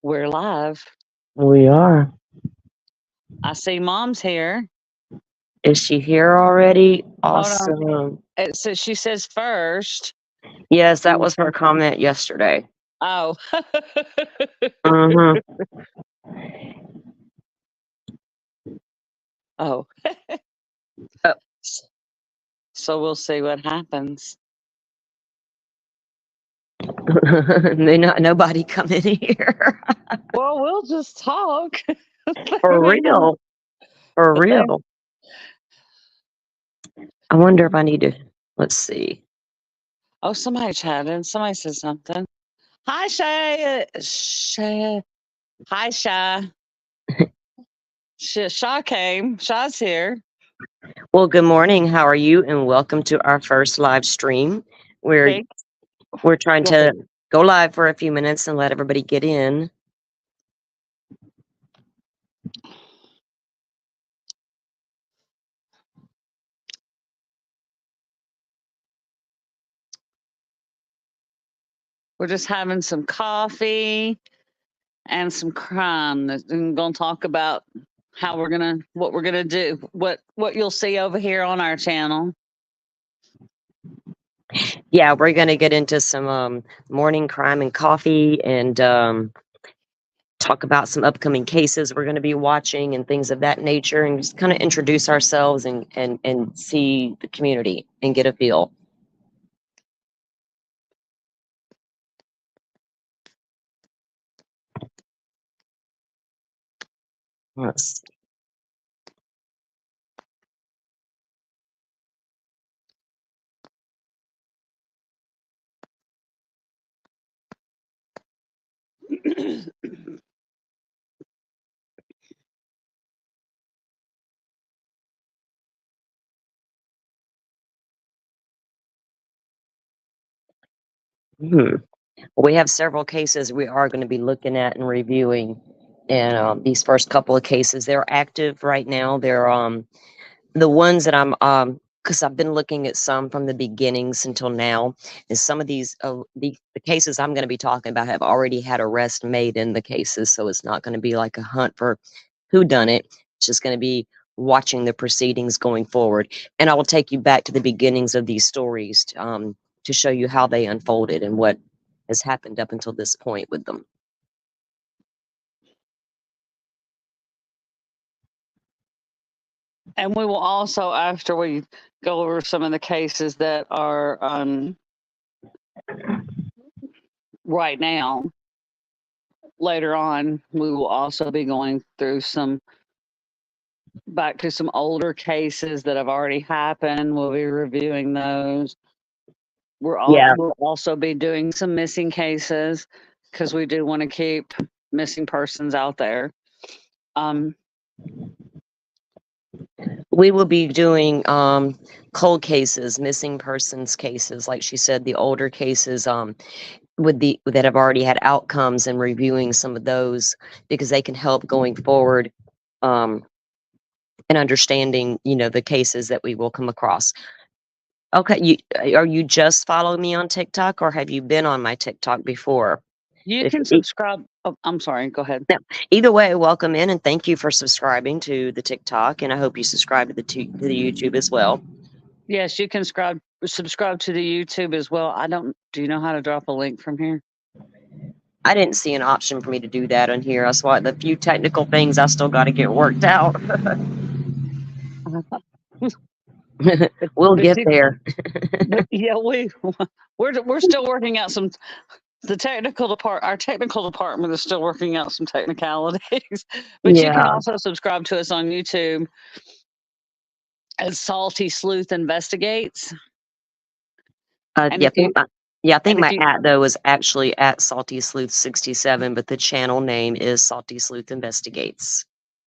We're live. We are. I see Mom's here. Is she here already? Hold on. Awesome. She says first. Yes, that was her comment yesterday. Oh. Mm-hmm. Oh. Oh. So we'll see what happens. May not nobody come in here. Well, we'll just talk. For real. For real. I wonder if I need to, let's see. Oh, somebody chatted. Somebody said something. Hi, Shay. Hi, Shay. Shaw came. Shaw's here. Well, good morning. How are you? And welcome to our first live stream. We're trying to go live for a few minutes and let everybody get in. We're just having some coffee and some crime. I'm going to talk about what we're gonna do, what you'll see over here on our channel. Yeah, we're gonna get into some morning crime and coffee and talk about some upcoming cases we're going to be watching and things of that nature, and just kind of introduce ourselves and see the community and get a feel. Let's see. We have several cases we are going to be looking at and reviewing, and these first couple of cases, they're active right now. They're the ones that I'm because I've been looking at some from the beginnings until now, and some of these the cases I'm going to be talking about have already had arrest made in the cases, so it's not going to be like a hunt for who done it. It's just going to be watching the proceedings going forward, and I will take you back to the beginnings of these stories to show you how they unfolded and what has happened up until this point with them. And we will also, after we go over some of the cases that are right now, later on, we will also be going through back to some older cases that have already happened. We'll be reviewing those. We'll also be doing some missing cases because we do want to keep missing persons out there. We will be doing cold cases, missing persons cases, like she said, the older cases that have already had outcomes, and reviewing some of those because they can help going forward and understanding, the cases that we will come across. Okay, are you just following me on TikTok, or have you been on my TikTok before? You can subscribe. Oh, I'm sorry. Go ahead. No, either way, welcome in, and thank you for subscribing to the TikTok, and I hope you subscribe to the YouTube as well. Yes, you can subscribe to the YouTube as well. Do you know how to drop a link from here? I didn't see an option for me to do that on here. That's why the few technical things I still got to get worked out. We'll get there. Yeah, we're still working out some. Our technical department is still working out some technicalities. But you can also subscribe to us on YouTube as Salty Sleuth Investigates. I think my @ though is actually at Salty Sleuth 67, but the channel name is Salty Sleuth Investigates.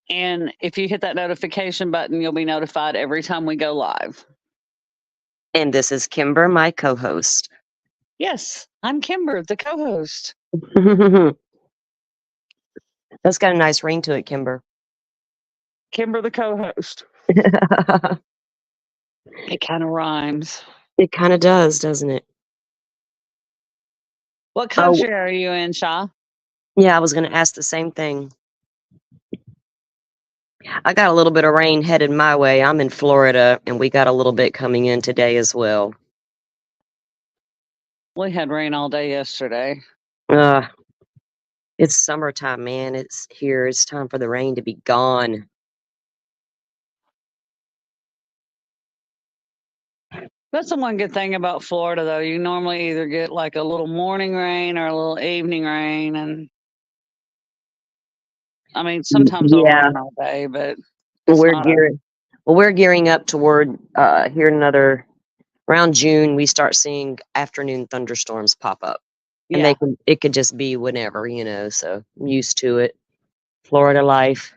And if you hit that notification button, you'll be notified every time we go live. And this is Kimber, my co-host. Yes, I'm Kimber, the co-host. That's got a nice ring to it, Kimber. Kimber, the co-host. It kind of rhymes. It kind of does, doesn't it? What country are you in, Shaw? Yeah, I was going to ask the same thing. I got a little bit of rain headed my way. I'm in Florida, and we got a little bit coming in today as well. We had rain all day yesterday. Uh, it's summertime, man. It's here. It's time for the rain to be gone. That's the one good thing about Florida, though. You normally either get like a little morning rain or a little evening rain, and I mean sometimes it'll Yeah, rain all day, but it's we're not a gearing. Well, we're gearing up toward here in another around June. We start seeing afternoon thunderstorms pop up, and yeah. it could just be whenever, you know. So I'm used to it. Florida life.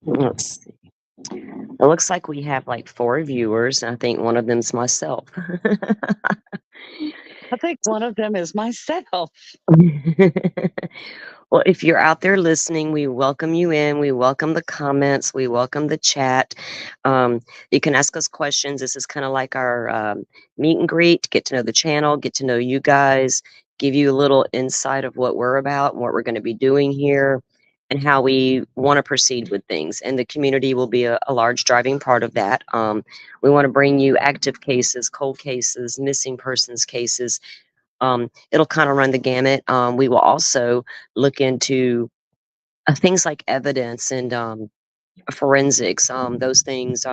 Let's see. It looks like we have like 4 viewers. I think one of them's myself. I think one of them is myself. Well, if you're out there listening, we welcome you in. We welcome the comments. We welcome the chat. You can ask us questions. This is kind of like our meet and greet, get to know the channel, get to know you guys, give you a little insight of what we're about and what we're going to be doing here and how we want to proceed with things. And the community will be a large driving part of that. We want to bring you active cases, cold cases, missing persons cases. It'll kind of run the gamut. We will also look into things like evidence and forensics. Those things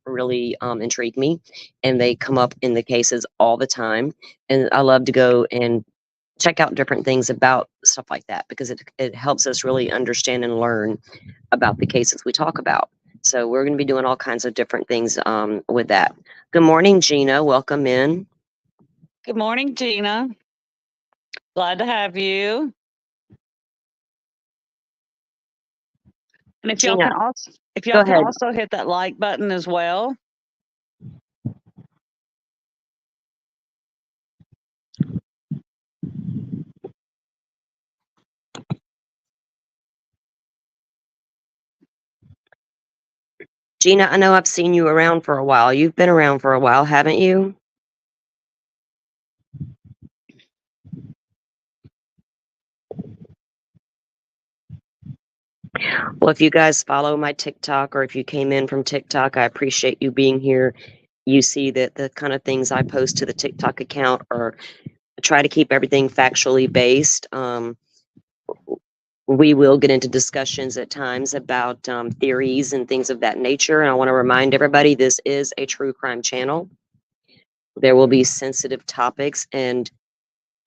really intrigue me, and they come up in the cases all the time. And I love to go and check out different things about stuff like that because it helps us really understand and learn about the cases we talk about. So we're going to be doing all kinds of different things with that. Good morning, Gina. Welcome in. Good morning, Gina. Glad to have you. And if y'all Gina, can go ahead. also hit that like button as well. Gina, I know I've seen you around for a while. You've been around for a while, haven't you? Well, if you guys follow my TikTok or if you came in from TikTok, I appreciate you being here. You see that the kind of things I post to the TikTok account are try to keep everything factually based. We will get into discussions at times about theories and things of that nature. And I want to remind everybody this is a true crime channel. There will be sensitive topics and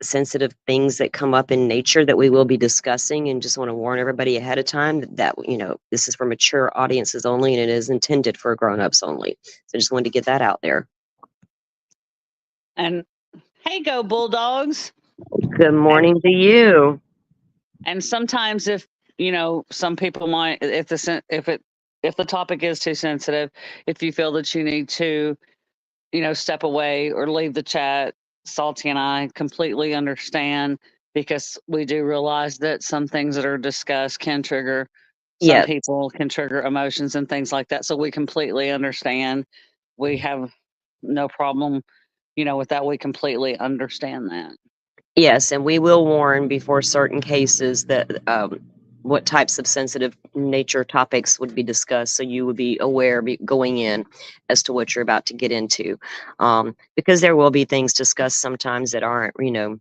sensitive things that come up in nature that we will be discussing, and just want to warn everybody ahead of time that this is for mature audiences only and it is intended for grown-ups only. So I just wanted to get that out there. And hey, go Bulldogs. Good morning to you. And sometimes if some people might, if the topic is too sensitive, if you feel that you need to step away or leave the chat, Salty and I completely understand, because we do realize that some things that are discussed can trigger some Yes. people, can trigger emotions and things like that. So we completely understand. We have no problem, with that. We completely understand that. Yes, and we will warn before certain cases that what types of sensitive nature topics would be discussed, so you would be aware going in as to what you're about to get into, because there will be things discussed sometimes that aren't, real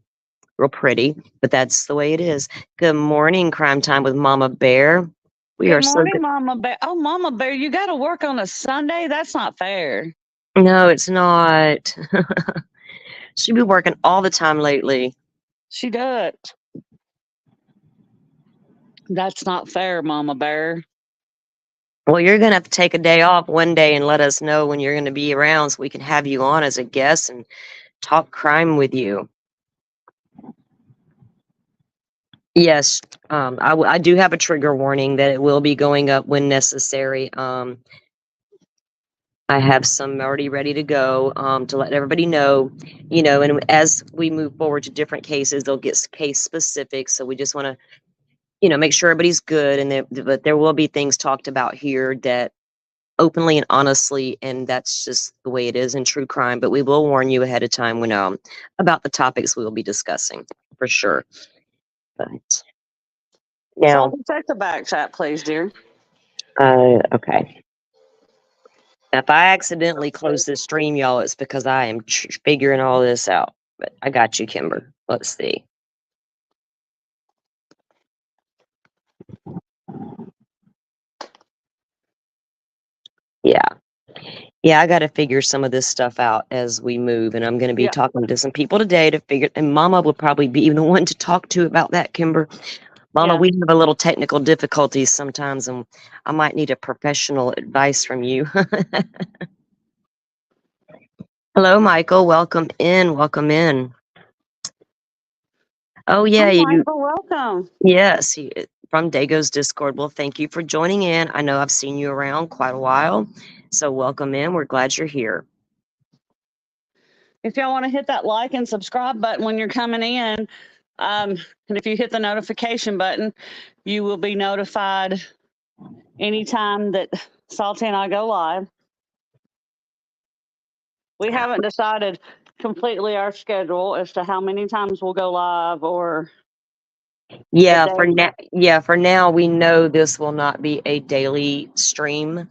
pretty, but that's the way it is. Good morning, Crime Time with Mama Bear. We Good are so morning, good. Mama Bear. Oh, Mama Bear, you got to work on a Sunday? That's not fair. No, it's not. She'd be working all the time lately. She does. That's not fair, Mama Bear. Well, you're going to have to take a day off one day and let us know when you're going to be around so we can have you on as a guest and talk crime with you. Yes, I do have a trigger warning that it will be going up when necessary. I have some already ready to go to let everybody know, and as we move forward to different cases, they'll get case specific. So we just want to, make sure everybody's good. But there will be things talked about here that openly and honestly, and that's just the way it is in true crime. But we will warn you ahead of time when about the topics we will be discussing for sure. But now, check the back chat, please, dear. okay. Now, if I accidentally close this stream, y'all, it's because I am figuring all this out. But I got you, Kimber. Let's see. Yeah. Yeah, I got to figure some of this stuff out as we move. And I'm going to be talking to some people today to figure. And Mama would probably be the one to talk to about that, Kimber. Mama, we have a little technical difficulties sometimes, and I might need a professional advice from you. Hello, Michael. Welcome in. Welcome in. Oh, yeah. Hi, Michael, welcome. Yes, from Dago's Discord. Well, thank you for joining in. I know I've seen you around quite a while, so welcome in. We're glad you're here. If y'all want to hit that like and subscribe button when you're coming in, and if you hit the notification button, you will be notified anytime that Salty and I go live. We haven't decided completely our schedule as to how many times we'll go live or for now we know this will not be a daily stream,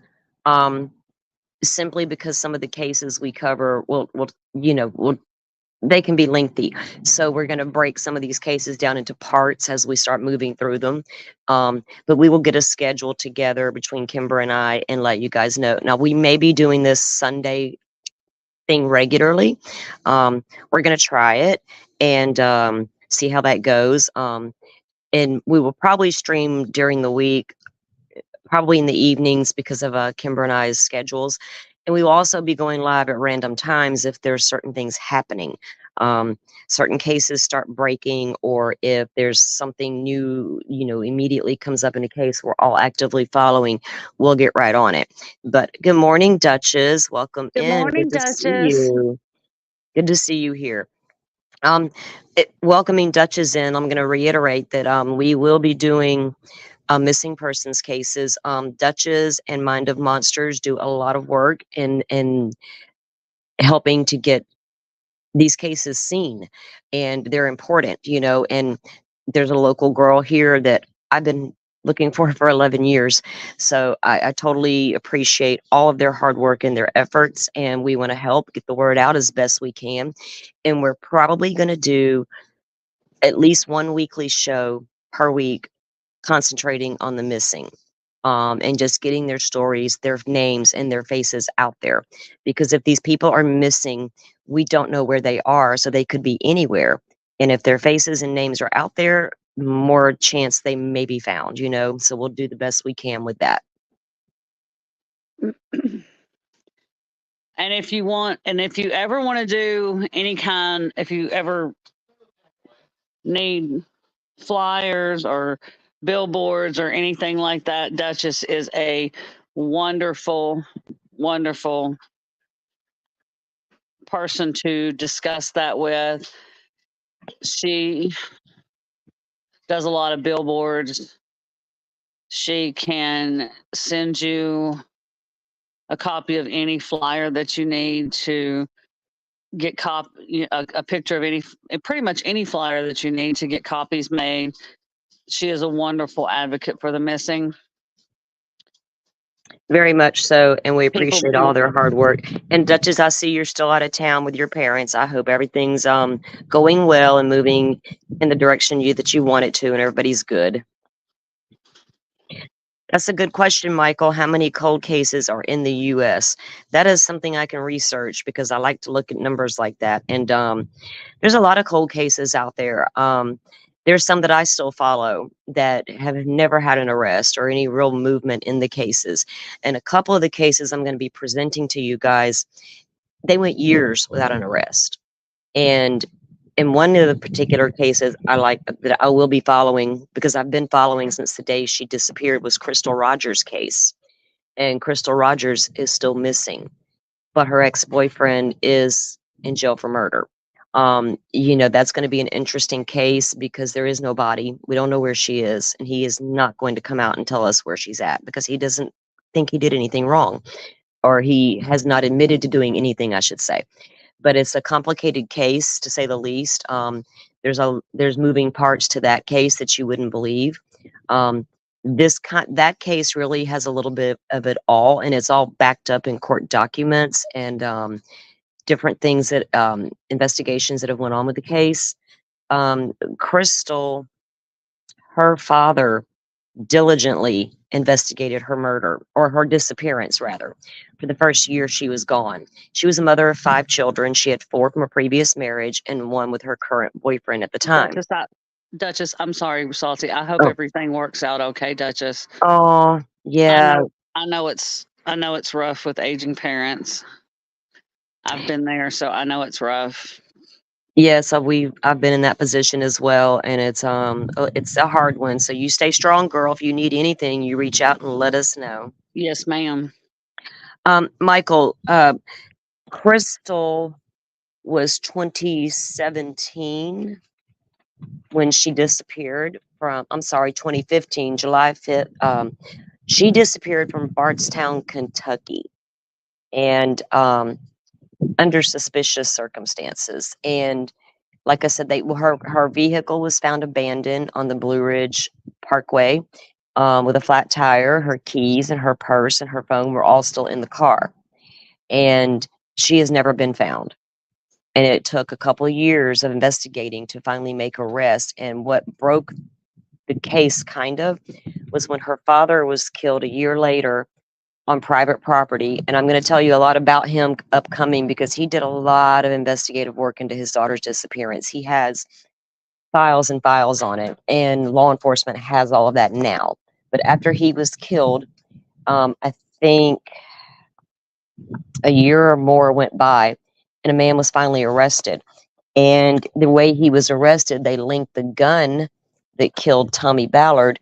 simply because some of the cases we cover will they can be lengthy. So we're going to break some of these cases down into parts as we start moving through them. But we will get a schedule together between Kimber and I and let you guys know. Now, we may be doing this Sunday thing regularly. We're going to try it and see how that goes. And we will probably stream during the week, probably in the evenings because of Kimber and I's schedules. And we will also be going live at random times if there's certain things happening. Certain cases start breaking, or if there's something new, immediately comes up in a case we're all actively following, we'll get right on it. But good morning, Duchess. Welcome in. Good morning, Duchess. Good to see you here. Welcoming Duchess in, I'm going to reiterate that we will be doing missing persons cases. Duchess and Mind of Monsters do a lot of work in helping to get these cases seen, and they're important, and there's a local girl here that I've been looking for 11 years. So I totally appreciate all of their hard work and their efforts, and we want to help get the word out as best we can. And we're probably going to do at least one weekly show per week concentrating on the missing, and just getting their stories, their names, and their faces out there. Because if these people are missing, we don't know where they are, so they could be anywhere. And if their faces and names are out there, more chance they may be found, so we'll do the best we can with that. And if you ever want to do if you ever need flyers or billboards or anything like that, Duchess is a wonderful, wonderful person to discuss that with. She does a lot of billboards. She can send you a copy of any flyer that you need to get a picture of pretty much any flyer that you need to get copies made. She is a wonderful advocate for the missing. Very much so, and we appreciate all their hard work. And Duchess, I see you're still out of town with your parents. I hope everything's going well and moving in the direction that you want it to, and everybody's good. That's a good question, Michael. How many cold cases are in the U.S.? That is something I can research because I like to look at numbers like that. And there's a lot of cold cases out there. There's some that I still follow that have never had an arrest or any real movement in the cases. And a couple of the cases I'm going to be presenting to you guys, they went years without an arrest. And in one of the particular cases that I will be following, because I've been following since the day she disappeared, was Crystal Rogers' case. And Crystal Rogers is still missing, but her ex-boyfriend is in jail for murder. That's going to be an interesting case because there is no body. We don't know where she is, and he is not going to come out and tell us where she's at because he doesn't think he did anything wrong, or he has not admitted to doing anything, I should say. But it's a complicated case, to say the least. There's moving parts to that case that you wouldn't believe. That case really has a little bit of it all, and it's all backed up in court documents and different things that investigations that have went on with the case. Crystal, her father diligently investigated her murder, or her disappearance rather, for the first year she was gone. She was a mother of 5 children. She had 4 from a previous marriage and 1 with her current boyfriend at the time. Duchess, I'm sorry, Salty. I hope everything works out okay, Duchess. Oh, yeah. I know it's rough with aging parents. I've been there, so I know it's rough. Yes, I've been in that position as well, and it's a hard one. So you stay strong, girl. If you need anything, you reach out and let us know. Yes, ma'am. Michael, Crystal was 2017 when she disappeared from, I'm sorry, 2015, July 5th. She disappeared from Bardstown, Kentucky, and under suspicious circumstances. And like I said, her vehicle was found abandoned on the Blue Ridge Parkway with a flat tire. Her keys and her purse and her phone were all still in the car. And she has never been found. And it took a couple of years of investigating to finally make arrest. And what broke the case kind of was when her father was killed a year later on private property. And I'm going to tell you a lot about him upcoming, because he did a lot of investigative work into his daughter's disappearance. He has files and files on it, and law enforcement has all of that now. But after he was killed, I think a year or more went by, and a man was finally arrested. And the way he was arrested, they linked the gun that killed Tommy Ballard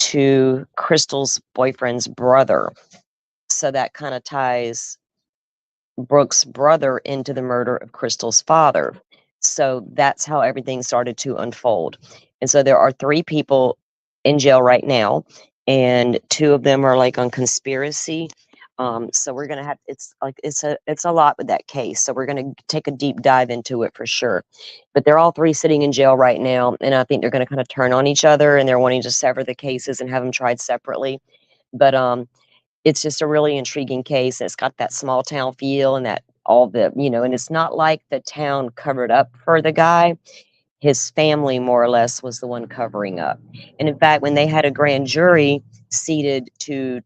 to Crystal's boyfriend's brother. So that kind of ties Brooke's brother into the murder of Crystal's father. So that's how everything started to unfold. And so there are 3 people in jail right now, and 2 of them are like on conspiracy. So we're gonna have it's a lot with that case. So we're gonna take a deep dive into it for sure. But they're all 3 sitting in jail right now, and I think they're gonna kind of turn on each other, and they're wanting to sever the cases and have them tried separately. But it's just a really intriguing case. It's got that small town feel, and that all the, and it's not like the town covered up for the guy. His family, more or less, was the one covering up. And in fact, when they had a grand jury seated to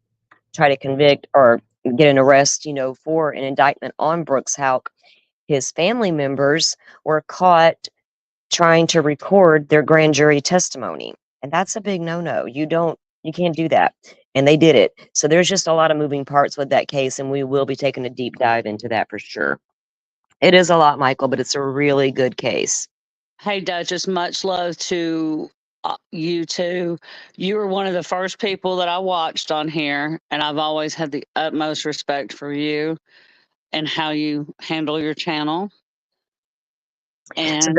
try to convict or get an arrest, for an indictment on Brooks Houck, his family members were caught trying to record their grand jury testimony. And that's a big no-no. You can't do that. And they did it. So there's just a lot of moving parts with that case, and we will be taking a deep dive into that for sure. It is a lot, Michael, but it's a really good case. Hey, Duchess, much love to you too. You were one of the first people that I watched on here, and I've always had the utmost respect for you and how you handle your channel. And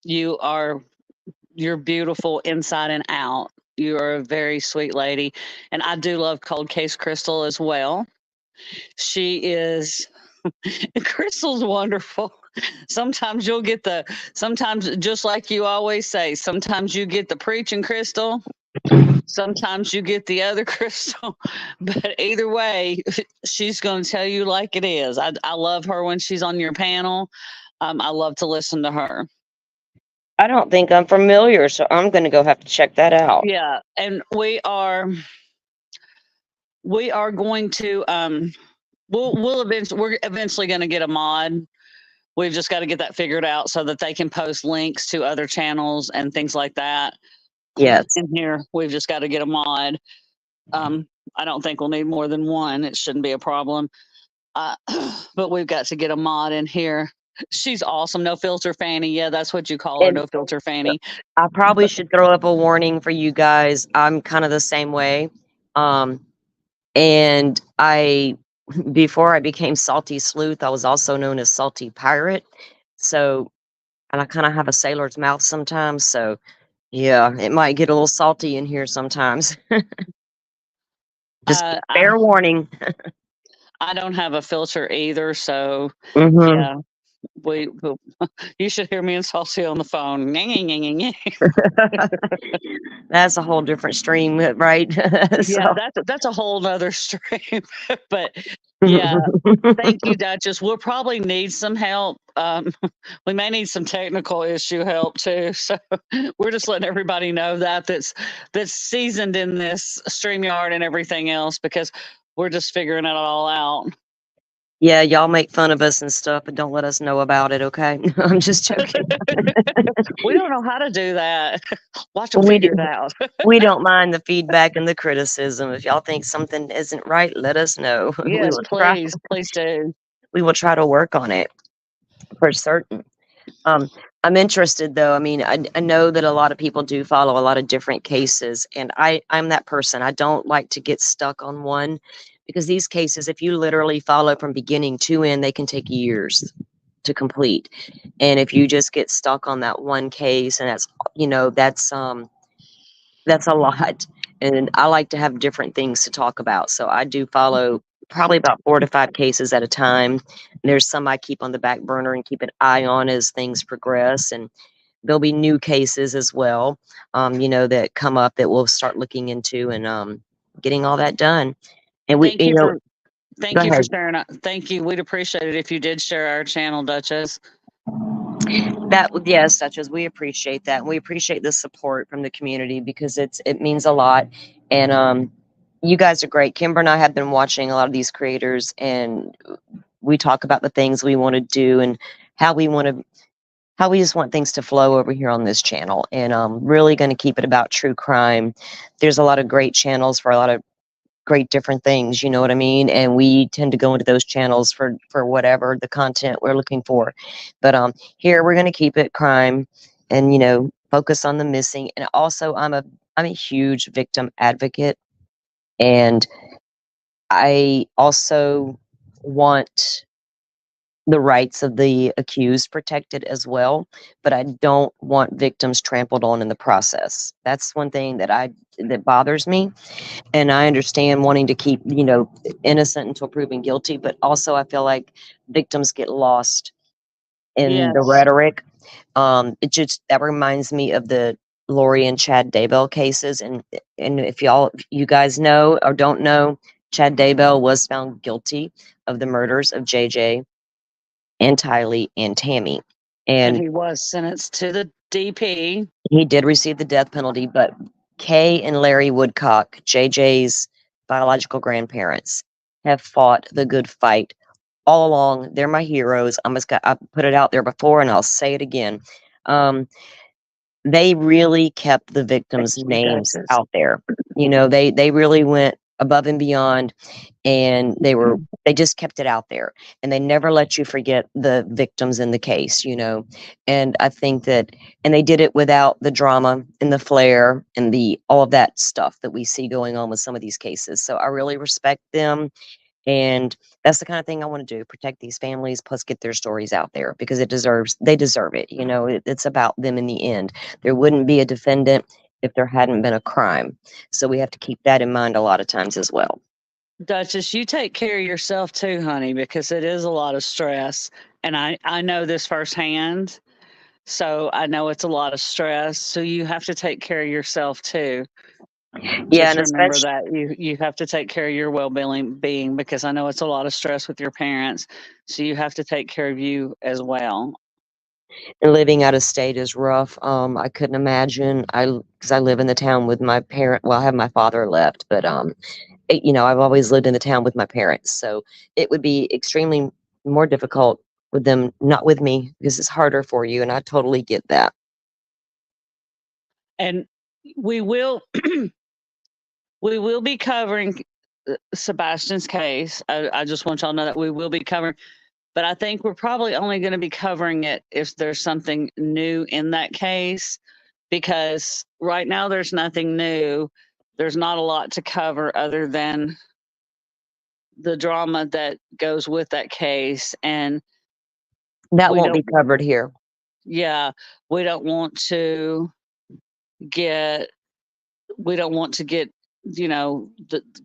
you're beautiful inside and out. You are a very sweet lady. And I do love Cold Case Crystal as well. She is, Crystal's wonderful. Sometimes sometimes, just like you always say, sometimes you get the preaching Crystal, sometimes you get the other Crystal, but either way, she's going to tell you like it is. I love her when she's on your panel. I love to listen to her. I don't think I'm familiar, so I'm going to go have to check that out. Yeah, and we are going to we're eventually going to get a mod. We've just got to get that figured out so that they can post links to other channels and things like that. Yes. In here, we've just got to get a mod. I don't think we'll need more than one. It shouldn't be a problem. But we've got to get a mod in here. She's awesome. No filter Fanny. Yeah, that's what you call her. No filter Fanny. I probably should throw up a warning for you guys. I'm kind of the same way. And before I became Salty Sleuth, I was also known as Salty Pirate. So, and I kind of have a sailor's mouth sometimes. So, yeah, it might get a little salty in here sometimes. Just fair warning. I don't have a filter either, so Mhm. yeah, you should hear me and Saucy on the phone. That's a whole different stream, right? Yeah, that's a whole nother stream. But yeah, thank you, Duchess. We'll probably need some help. We may need some technical issue help too. So we're just letting everybody know that's seasoned in this StreamYard and everything else, because we're just figuring it all out. Yeah, y'all make fun of us and stuff, but don't let us know about it, okay? I'm just joking. We don't know how to do that. Watch them We figure do. it out. We don't mind the feedback and the criticism. If y'all think something isn't right, let us know. Yes, please, please do. We will try to work on it for certain. I'm interested though. I mean, I know that a lot of people do follow a lot of different cases, and I'm that person. I don't like to get stuck on one, because these cases, if you literally follow from beginning to end, they can take years to complete. And if you just get stuck on that one case, and that's a lot. And I like to have different things to talk about. So I do follow probably about 4 to 5 cases at a time. There's some I keep on the back burner and keep an eye on as things progress. And there'll be new cases as well, that come up that we'll start looking into, and getting all that done. And we, Thank you for go ahead. sharing. Thank you. We'd appreciate it if you did share our channel, Duchess. Yes, such as we appreciate that. We appreciate the support from the community, because it means a lot. And you guys are great. Kimber and I have been watching a lot of these creators, and we talk about the things we want to do and how we just want things to flow over here on this channel. And I'm really going to keep it about true crime. There's a lot of great channels for a lot of great different things, you know what I mean? And we tend to go into those channels for whatever the content we're looking for. But here we're going to keep it crime, and focus on the missing. And also, I'm a huge victim advocate, and I also want the rights of the accused protected as well, but I don't want victims trampled on in the process. That's one thing that bothers me. And I understand wanting to keep, innocent until proven guilty, but also I feel like victims get lost in the Yes. rhetoric. That reminds me of the Lori and Chad Daybell cases. And if you guys know or don't know, Chad Daybell was found guilty of the murders of JJ and Tylee and Tammy. And And he was sentenced to the DP. he did receive the death penalty, but Kay and Larry Woodcock, JJ's biological grandparents, have fought the good fight all along. They're my heroes. I put it out there before, and I'll say it again. They really kept the victims' names out there. They really went above and beyond, and they just kept it out there, and they never let you forget the victims in the case. And I think that, and they did it without the drama and the flair and all of that stuff that we see going on with some of these cases. So I really respect them. And that's the kind of thing I want to do, protect these families, plus get their stories out there, because they deserve it. It's about them in the end. There wouldn't be a defendant if there hadn't been a crime. So we have to keep that in mind a lot of times as well. Duchess, you take care of yourself too, honey, because it is a lot of stress. And I know this firsthand. So I know it's a lot of stress. So you have to take care of yourself too. Yeah, Just and remember that you have to take care of your being, because I know it's a lot of stress with your parents. So you have to take care of you as well. And living out of state is rough. I couldn't imagine. Because I live in the town with my parent. Well, I have my father left, but I've always lived in the town with my parents, so it would be extremely more difficult with them not with me, because it's harder for you, and I totally get that. And we will we will be covering Sebastian's case. I just want y'all to know that we will be covering, but I think we're probably only going to be covering it if there's something new in that case, because right now there's nothing new. There's not a lot to cover other than the drama that goes with that case, and That won't be covered here. Yeah, we don't want to get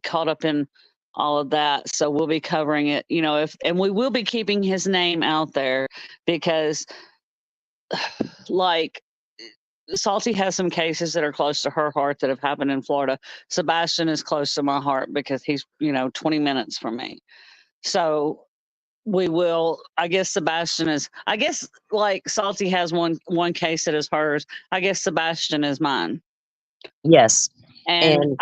caught up in all of that. So we'll be covering it, and we will be keeping his name out there because like Salty has some cases that are close to her heart that have happened in Florida. Sebastian is close to my heart because he's, 20 minutes from me. So we will, I guess like Salty has one case that is hers. I guess Sebastian is mine. Yes. And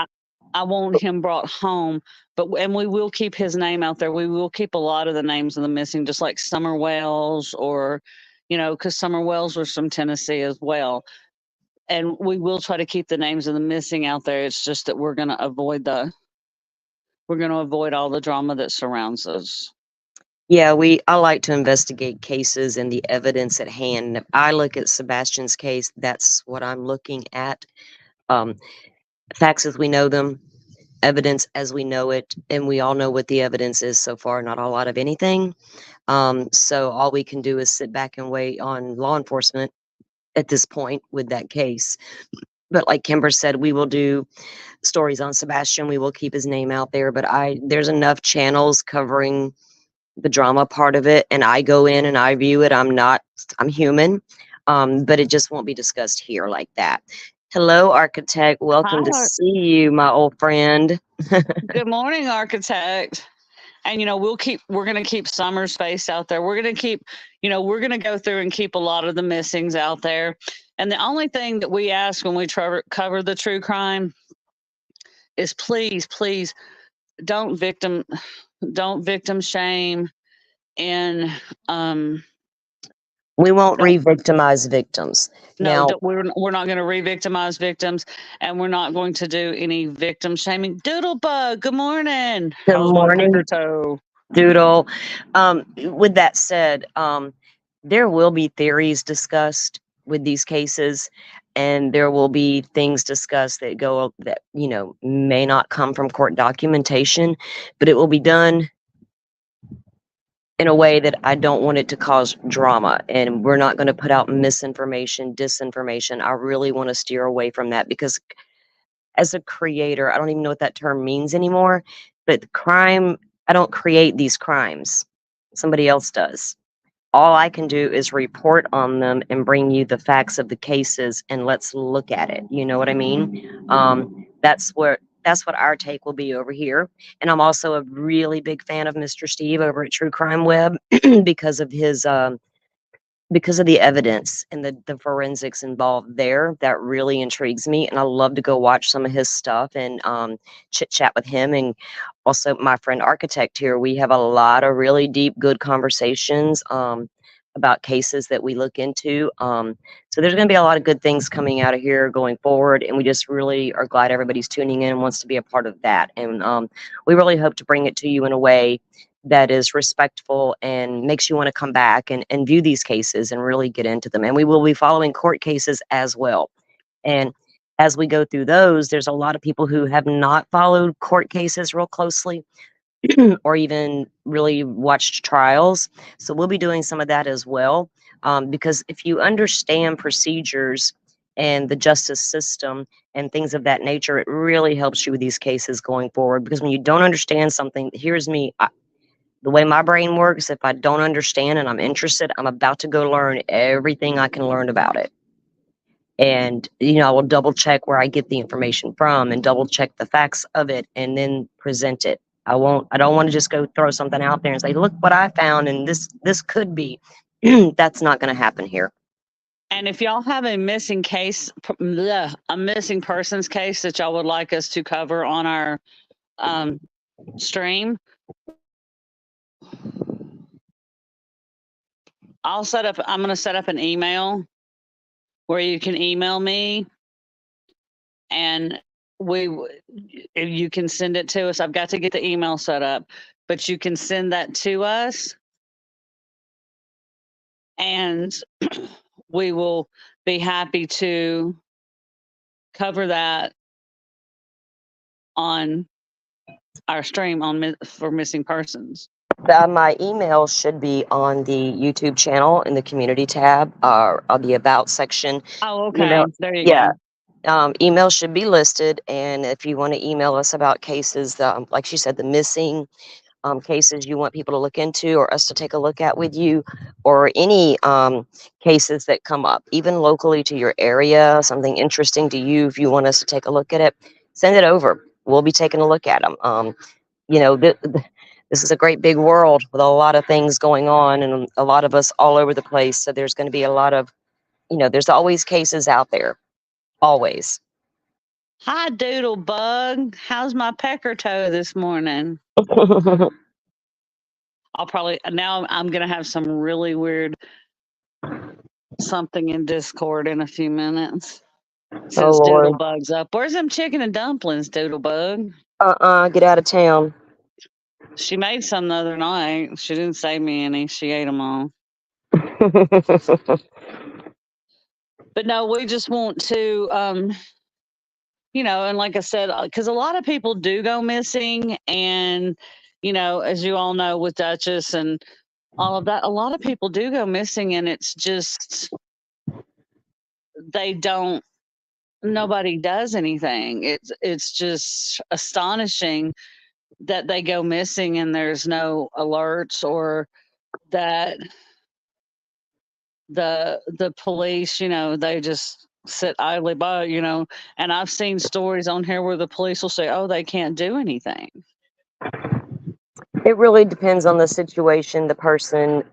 I want him brought home, and we will keep his name out there. We will keep a lot of the names of the missing, just like Summer Wells or, because Summer Wells was from Tennessee as well. And we will try to keep the names of the missing out there. It's just that we're going to avoid all the drama that surrounds us. Yeah, I like to investigate cases and the evidence at hand. If I look at Sebastian's case, that's what I'm looking at. Facts as we know them, evidence as we know it, and we all know what the evidence is so far, not a lot of anything. So all we can do is sit back and wait on law enforcement at this point with that case. But like Kimber said, we will do stories on Sebastian. We will keep his name out there, but there's enough channels covering the drama part of it, and I go in and I view it. I'm human, but it just won't be discussed here like that. Hello, Architect. Welcome to see you, my old friend. Good morning, Architect. And, we're going to keep Summer's face out there. We're going to keep, we're going to go through and keep a lot of the missings out there. And the only thing that we ask when we cover the true crime is please, please don't victim shame. And we won't re-victimize victims. No, we're not going to re-victimize victims, and we're not going to do any victim shaming. Doodlebug, good morning. Good morning, Doodle. With that said, there will be theories discussed with these cases, and there will be things discussed that may not come from court documentation, but it will be done in a way that I don't want it to cause drama, and we're not going to put out misinformation, disinformation. I really want to steer away from that because as a creator, I don't even know what that term means anymore, but crime, I don't create these crimes. Somebody else does. All I can do is report on them and bring you the facts of the cases, and let's look at it. You know what I mean? That's what our take will be over here. And I'm also a really big fan of Mr. Steve over at True Crime Web because of the evidence and the forensics involved there. That really intrigues me, and I love to go watch some of his stuff and chit chat with him. And also my friend Architect here, we have a lot of really deep, good conversations about cases that we look into. So there's going to be a lot of good things coming out of here going forward, and we just really are glad everybody's tuning in and wants to be a part of that. And we really hope to bring it to you in a way that is respectful and makes you want to come back and view these cases and really get into them. And we will be following court cases as well. And as we go through those, there's a lot of people who have not followed court cases real closely or even really watched trials. So we'll be doing some of that as well. Because if you understand procedures and the justice system and things of that nature, it really helps you with these cases going forward. Because when you don't understand something, here's me. The way my brain works, if I don't understand and I'm interested, I'm about to go learn everything I can learn about it. And, I will double check where I get the information from and double check the facts of it and then present it. I don't want to just go throw something out there and say, look what I found and this could be. That's not going to happen here. And if y'all have a missing case, a missing persons case that y'all would like us to cover on our stream, I'm going to set up an email where you can email me and you can send it to us. I've got to get the email set up, but you can send that to us and we will be happy to cover that on our stream for missing persons. My email should be on the YouTube channel in the community tab or on the about section. Oh, okay. There you go. Email should be listed, and if you want to email us about cases, like she said, the missing cases you want people to look into or us to take a look at with you, or any cases that come up, even locally to your area, something interesting to you, if you want us to take a look at it, send it over. We'll be taking a look at them. This is a great big world with a lot of things going on and a lot of us all over the place. So there's going to be a lot of, there's always cases out there. Always. Hi, Doodle Bug. How's my pecker toe this morning? I'm going to have some really weird something in Discord in a few minutes. Since Doodle Bug's up. Where's them chicken and dumplings, Doodle Bug? Get out of town. She made some the other night. She didn't save me any. She ate them all. But no, we just want to, and like I said, because a lot of people do go missing. And, as you all know, with Duchess and all of that, a lot of people do go missing. And it's just, nobody does anything. It's just astonishing that they go missing and there's no alerts, or that the police, they just sit idly by, and I've seen stories on here where the police will say, oh, they can't do anything. It really depends on the situation the person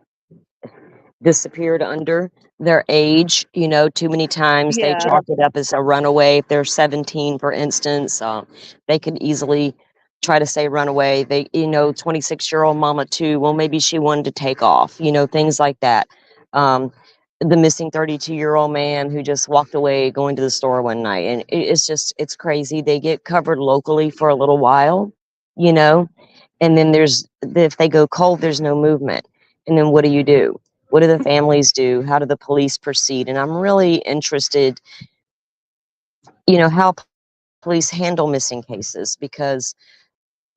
disappeared under, their age. Too many times they chalk it up as a runaway. If they're 17, for instance, they could easily try to say runaway. They, 26-year-old mama too, well, maybe she wanted to take off, things like that. The missing 32-year-old man who just walked away going to the store one night. And it's crazy. They get covered locally for a little while, and then if they go cold, there's no movement. And then what do? What do the families do? How do the police proceed? And I'm really interested, how police handle missing cases, because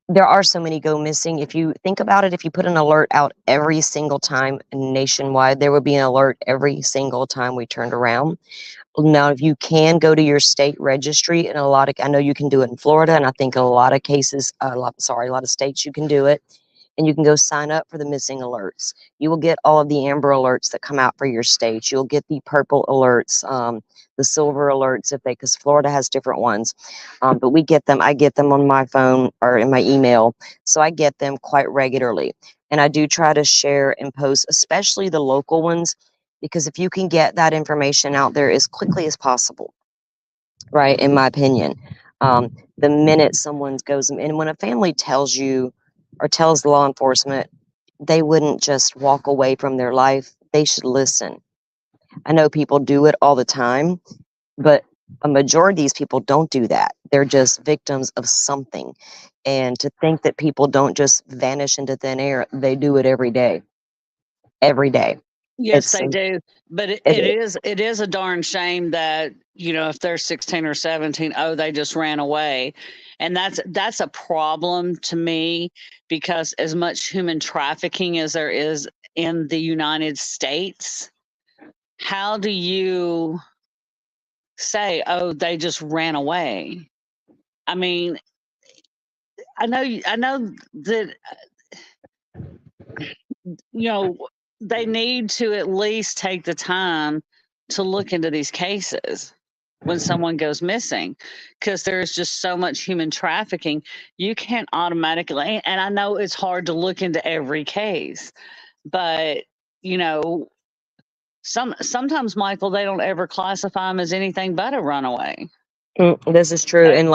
there are so many go missing. If you think about it, if you put an alert out every single time nationwide, there would be an alert every single time we turned around. Now, if you can go to your state registry, and I know you can do it in Florida, and I think in a lot of cases, a lot of states you can do it, and you can go sign up for the missing alerts. You will get all of the amber alerts that come out for your state. You'll get the purple alerts, the silver alerts, because Florida has different ones. But I get them on my phone or in my email. So I get them quite regularly. And I do try to share and post, especially the local ones, because if you can get that information out there as quickly as possible, right, in my opinion, the minute someone goes, and when a family tells you or tells law enforcement, they wouldn't just walk away from their life. They should listen. I know people do it all the time, but a majority of these people don't do that. They're just victims of something. And to think that people don't just vanish into thin air, they do it every day. Every day. Yes, they do. But it is a darn shame that, if they're 16 or 17, they just ran away. And that's a problem to me, because as much human trafficking as there is in the United States, how do you say, they just ran away? I mean, I know that, they need to at least take the time to look into these cases when someone goes missing, because there's just so much human trafficking. You can't automatically, and I know it's hard to look into every case, but sometimes, Michael, they don't ever classify them as anything but a runaway. This is true. And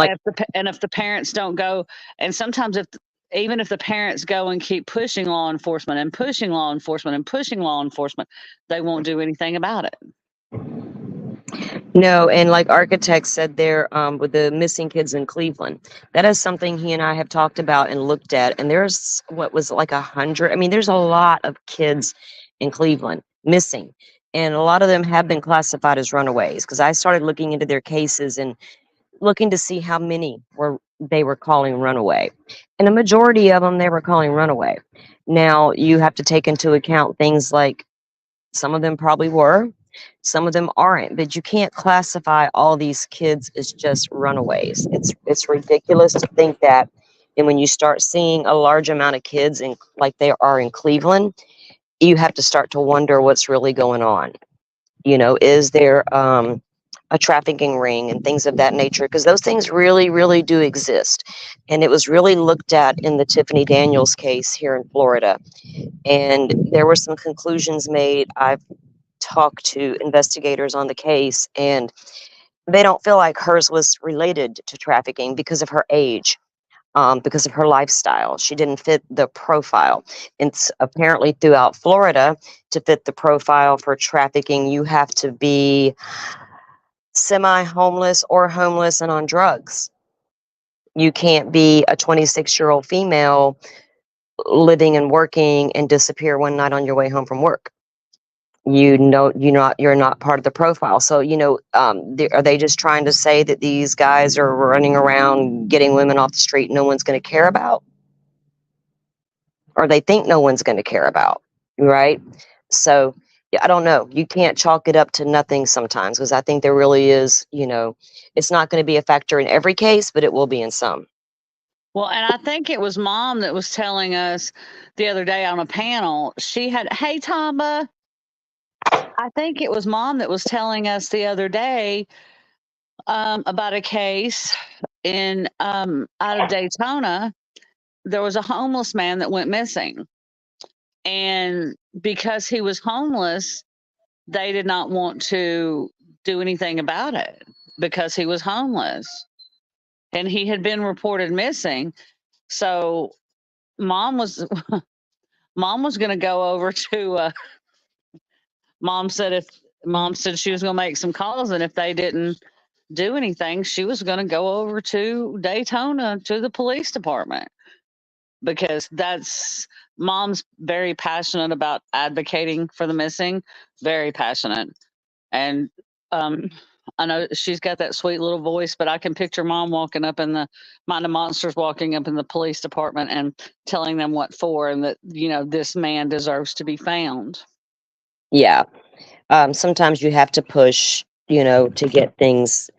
if the parents don't go, and sometimes even if the parents go and keep pushing law enforcement and pushing law enforcement and pushing law enforcement, they won't do anything about it. No, and like Architect said there, with the missing kids in Cleveland, that is something he and I have talked about and looked at. And there's what was like 100. I mean, there's a lot of kids in Cleveland missing, and a lot of them have been classified as runaways, because I started looking into their cases and looking to see how many they were calling runaway, and a majority of them they were calling runaway. Now you have to take into account things like some of them probably were, Some of them aren't, but you can't classify all these kids as just runaways. It's ridiculous to think that. And when you start seeing a large amount of kids in, like they are in Cleveland, you have to start to wonder what's really going on. You know, is there a trafficking ring and things of that nature? Because those things really, really do exist. And it was really looked at in the Tiffany Daniels case here in Florida. And there were some conclusions made. I've talked to investigators on the case, and they don't feel like hers was related to trafficking because of her age. Because of her lifestyle. She didn't fit the profile. And apparently, throughout Florida, to fit the profile for trafficking, you have to be semi homeless or homeless and on drugs. You can't be a 26-year-old female living and working and disappear one night on your way home from work. You're not part of the profile. So are they just trying to say that these guys are running around getting women off the street no one's going to care about, or they think no one's going to care about, right? So yeah, I don't know, you can't chalk it up to nothing sometimes, because I think there really is, it's not going to be a factor in every case, but it will be in some. Well, and I think it was Mom that was telling us the other day on a panel. Hey, Tamba. I think it was Mom that was telling us the other day about a case in out of Daytona. There was a homeless man that went missing, and because he was homeless, they did not want to do anything about it because he was homeless, and he had been reported missing. So Mom was going to go over to. Mom said she was going to make some calls, and if they didn't do anything, she was going to go over to Daytona to the police department, because Mom's very passionate about advocating for the missing, very passionate. And I know she's got that sweet little voice, but I can picture Mom walking up in the Mind of Monsters, walking up in the police department and telling them what for, and that, this man deserves to be found. Yeah. Sometimes you have to push, to get things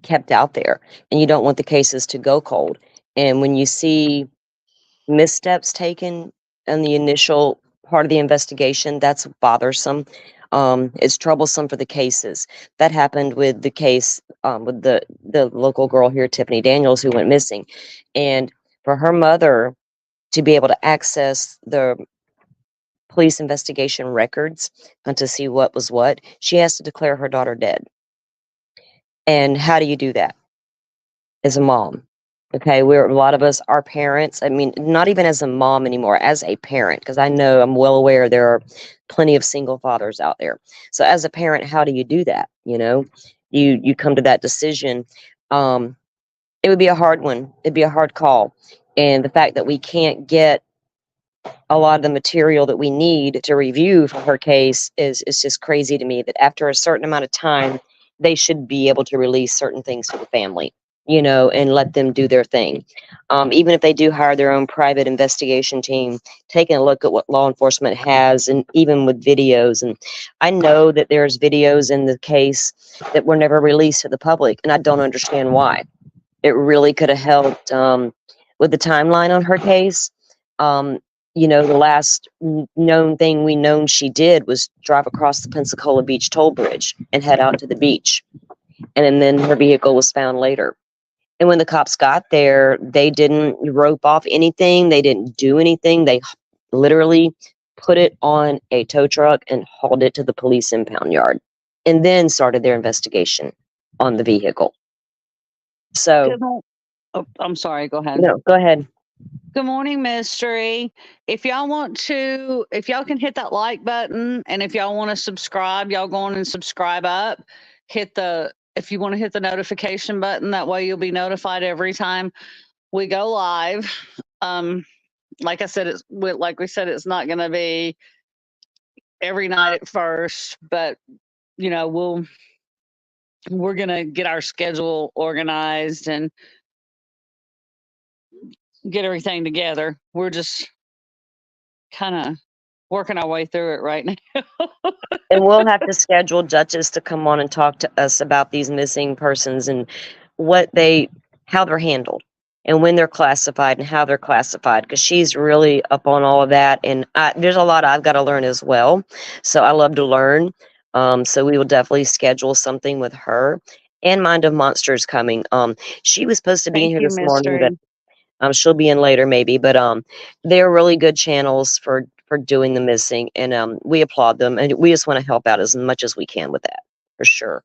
kept out there, and you don't want the cases to go cold. And when you see missteps taken in the initial part of the investigation, that's bothersome. It's troublesome for the cases. That happened with the case with the local girl here, Tiffany Daniels, who went missing. And for her mother to be able to access the police investigation records and to see what was what, she has to declare her daughter dead. And how do you do that as a mom? Okay, a lot of us are parents. I mean, not even as a mom anymore, as a parent, because I'm well aware there are plenty of single fathers out there. So as a parent, how do you do that? You come to that decision. It would be a hard one. It'd be a hard call. And the fact that we can't get a lot of the material that we need to review for her case is just crazy to me, that after a certain amount of time, they should be able to release certain things to the family, and let them do their thing. Even if they do hire their own private investigation team, taking a look at what law enforcement has, and even with videos. And I know that there's videos in the case that were never released to the public, and I don't understand why. It really could have helped with the timeline on her case. The last known thing we known she did was drive across the Pensacola Beach toll bridge and head out to the beach. And then her vehicle was found later. And when the cops got there, they didn't rope off anything. They didn't do anything. They literally put it on a tow truck and hauled it to the police impound yard, and then started their investigation on the vehicle. So, I'm sorry, go ahead. No, go ahead. Good morning, Mystery. If y'all can hit that like button, and if y'all want to subscribe, y'all go on and subscribe up. If you want to hit the notification button, that way you'll be notified every time we go live. Like I said, like we said, it's not going to be every night at first, but we're going to get our schedule organized and get everything together. We're just kind of working our way through it right now. And we'll have to schedule judges to come on and talk to us about these missing persons and how they're handled and when they're classified and how they're classified, because she's really up on all of that. And there's a lot I've got to learn as well. So I love to learn. So we will definitely schedule something with her. And Mind of Monsters coming. She was supposed to be in Thank here you, this morning, but Mystery. she'll be in later maybe, but they're really good channels for doing the missing, and we applaud them, and we just want to help out as much as we can with that, for sure.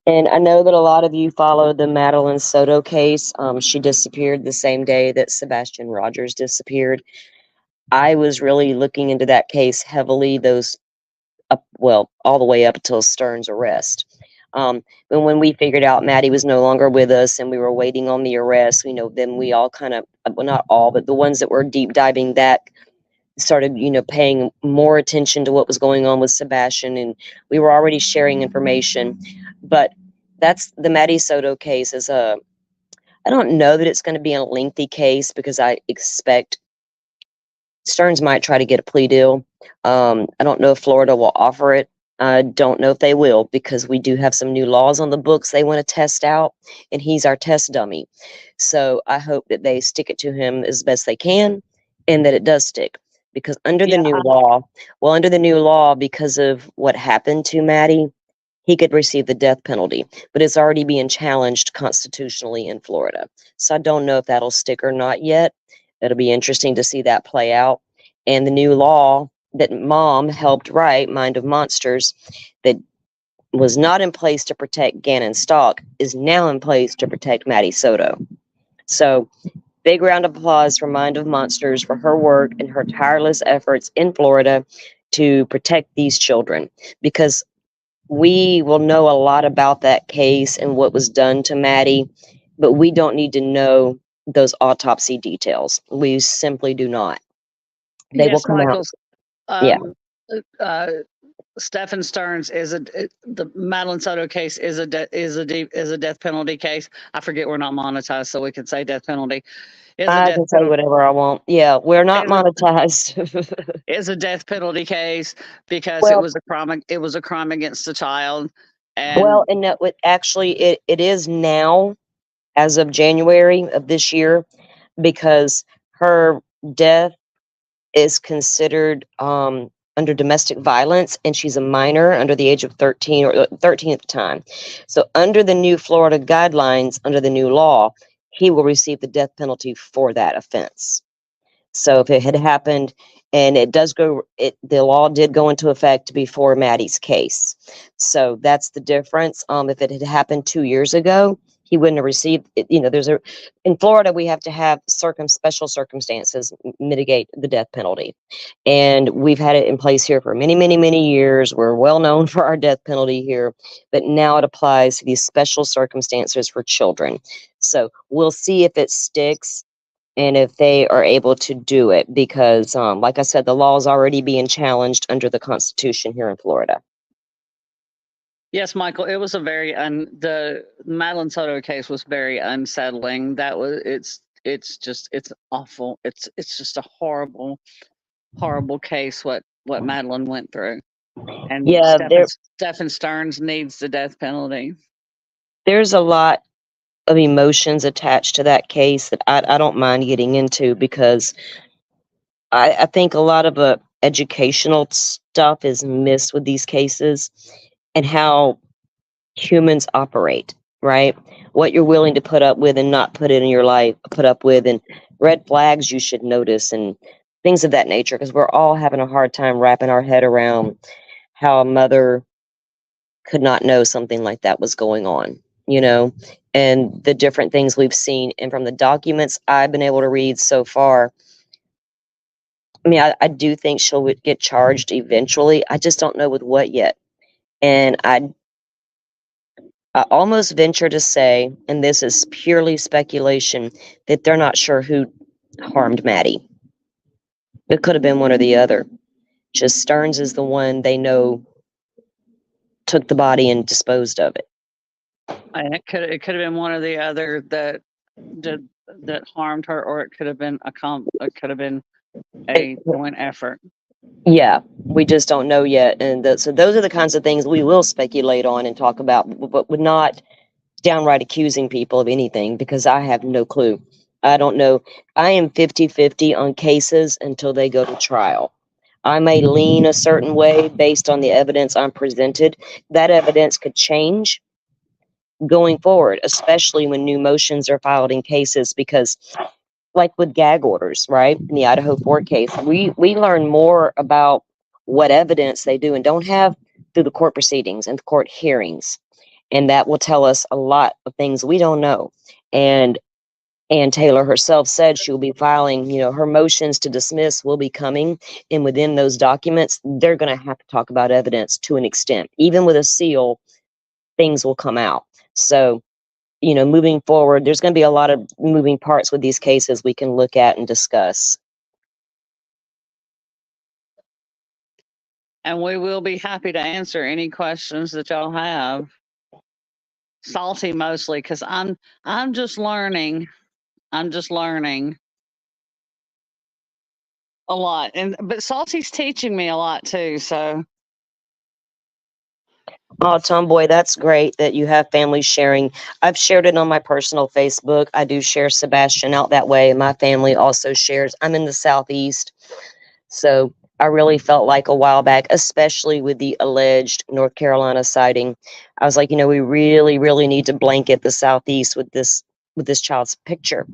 And I know that a lot of you followed the Madeline Soto case. She disappeared the same day that Sebastian Rogers disappeared. I was really looking into that case heavily, all the way up until Stern's arrest. And when we figured out Maddie was no longer with us and we were waiting on the arrest, then we all kind of, well, not all, but the ones that were deep diving that started, paying more attention to what was going on with Sebastian, and we were already sharing information. But that's the Maddie Soto case I don't know that it's going to be a lengthy case because I expect Stearns might try to get a plea deal. I don't know if Florida will offer it. I don't know if they will, because we do have some new laws on the books they want to test out, and he's our test dummy. So I hope that they stick it to him as best they can and that it does stick. Because under the new law, because of what happened to Maddie, he could receive the death penalty, but it's already being challenged constitutionally in Florida. So I don't know if that'll stick or not yet. It'll be interesting to see that play out. And the new law that Mom helped write, Mind of Monsters, that was not in place to protect Gannon Stock, is now in place to protect Maddie Soto. So big round of applause for Mind of Monsters for her work and her tireless efforts in Florida to protect these children, because we will know a lot about that case and what was done to Maddie, but we don't need to know those autopsy details. We simply do not. They will Yes, come out. Michael's. Yeah. Stephen Stearns the Madeline Soto case is a death penalty case. I forget we're not monetized, so we can say death penalty. I can say whatever I want. Yeah, we're not monetized. Is a death penalty case because Well, it was a crime. It was a crime against a child. And it is now, as of January of this year, because her death is considered under domestic violence, and she's a minor under the age of 13 or 13 at the time. So under the new Florida guidelines, under the new law, he will receive the death penalty for that offense. So if it had happened, and the law did go into effect before Maddie's case. So that's the difference. If it had happened 2 years ago, he wouldn't have received it. In Florida, we have to have special circumstances mitigate the death penalty. And we've had it in place here for many, many, many years. We're well known for our death penalty here, but now it applies to these special circumstances for children. So we'll see if it sticks and if they are able to do it, because like I said, the law is already being challenged under the Constitution here in Florida. Yes, Michael, it was the Madeline Soto case was very unsettling. It's awful. It's just a horrible case what Madeline went through. And yeah, Stephen Stearns needs the death penalty. There's a lot of emotions attached to that case that I don't mind getting into, because I think a lot of educational stuff is missed with these cases, and how humans operate, right? What you're willing to put up with and not put up with, and red flags you should notice, and things of that nature, because we're all having a hard time wrapping our head around how a mother could not know something like that was going on, and the different things we've seen. And from the documents I've been able to read so far, I mean, I do think she'll get charged eventually. I just don't know with what yet. And I almost venture to say, and this is purely speculation, that they're not sure who harmed Maddie. It could have been one or the other. Just Stearns is the one they know took the body and disposed of it. And it could have been one or the other that that harmed her, or it could have been a joint effort. Yeah, we just don't know yet. And so those are the kinds of things we will speculate on and talk about, but would not downright accusing people of anything, because I have no clue. I don't know. I am 50-50 on cases until they go to trial. I may lean a certain way based on the evidence I'm presented. That evidence could change going forward, especially when new motions are filed in cases, because like with gag orders, right? In the Idaho 4 case, we learn more about what evidence they do and don't have through the court proceedings and the court hearings. And that will tell us a lot of things we don't know. And Ann Taylor herself said she'll be filing, her motions to dismiss will be coming. And within those documents, they're going to have to talk about evidence to an extent. Even with a seal, things will come out. So, moving forward, there's going to be a lot of moving parts with these cases we can look at and discuss. And we will be happy to answer any questions that y'all have. Salty mostly, because I'm just learning. I'm just learning a lot. But Salty's teaching me a lot too, so. Oh, Tomboy, that's great that you have families sharing. I've shared it on my personal Facebook. I do share Sebastian out that way. My family also shares. I'm in the Southeast, so I really felt like a while back, especially with the alleged North Carolina sighting, I was like, we really, really need to blanket the Southeast with this child's picture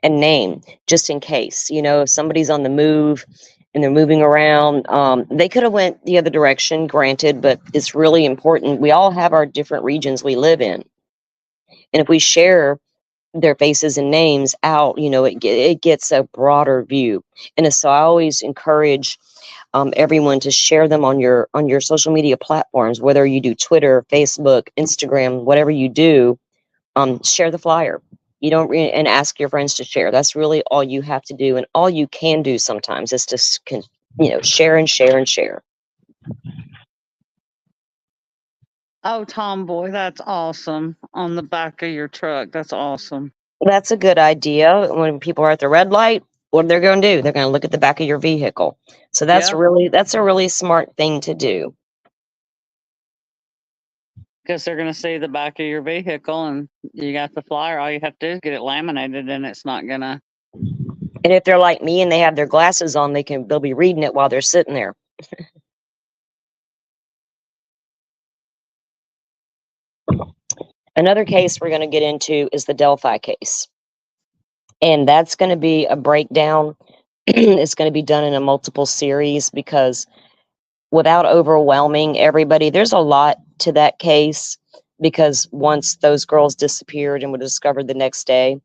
and name, just in case. If somebody's on the move and they're moving around, they could have went the other direction, granted, but it's really important. We all have our different regions we live in, and if we share their faces and names out, it gets a broader view. And so I always encourage everyone to share them on your social media platforms, whether you do Twitter, Facebook, Instagram, whatever you do. Share the flyer. You don't and ask your friends to share. That's really all you have to do, and all you can do sometimes is to share and share and share. Oh, Tomboy, that's awesome. On the back of your truck. That's awesome. That's a good idea. When people are at the red light, what they're going to do? They're going to look at the back of your vehicle. So that's Yep. that's a really smart thing to do. Because they're going to see the back of your vehicle, and you got the flyer. All you have to do is get it laminated, and it's not going to. And if they're like me and they have their glasses on, they'll be reading it while they're sitting there. Another case we're going to get into is the Delphi case. And that's going to be a breakdown. It's going to be done in a multiple series, because without overwhelming everybody, there's a lot to that case, because once those girls disappeared and were discovered the next day,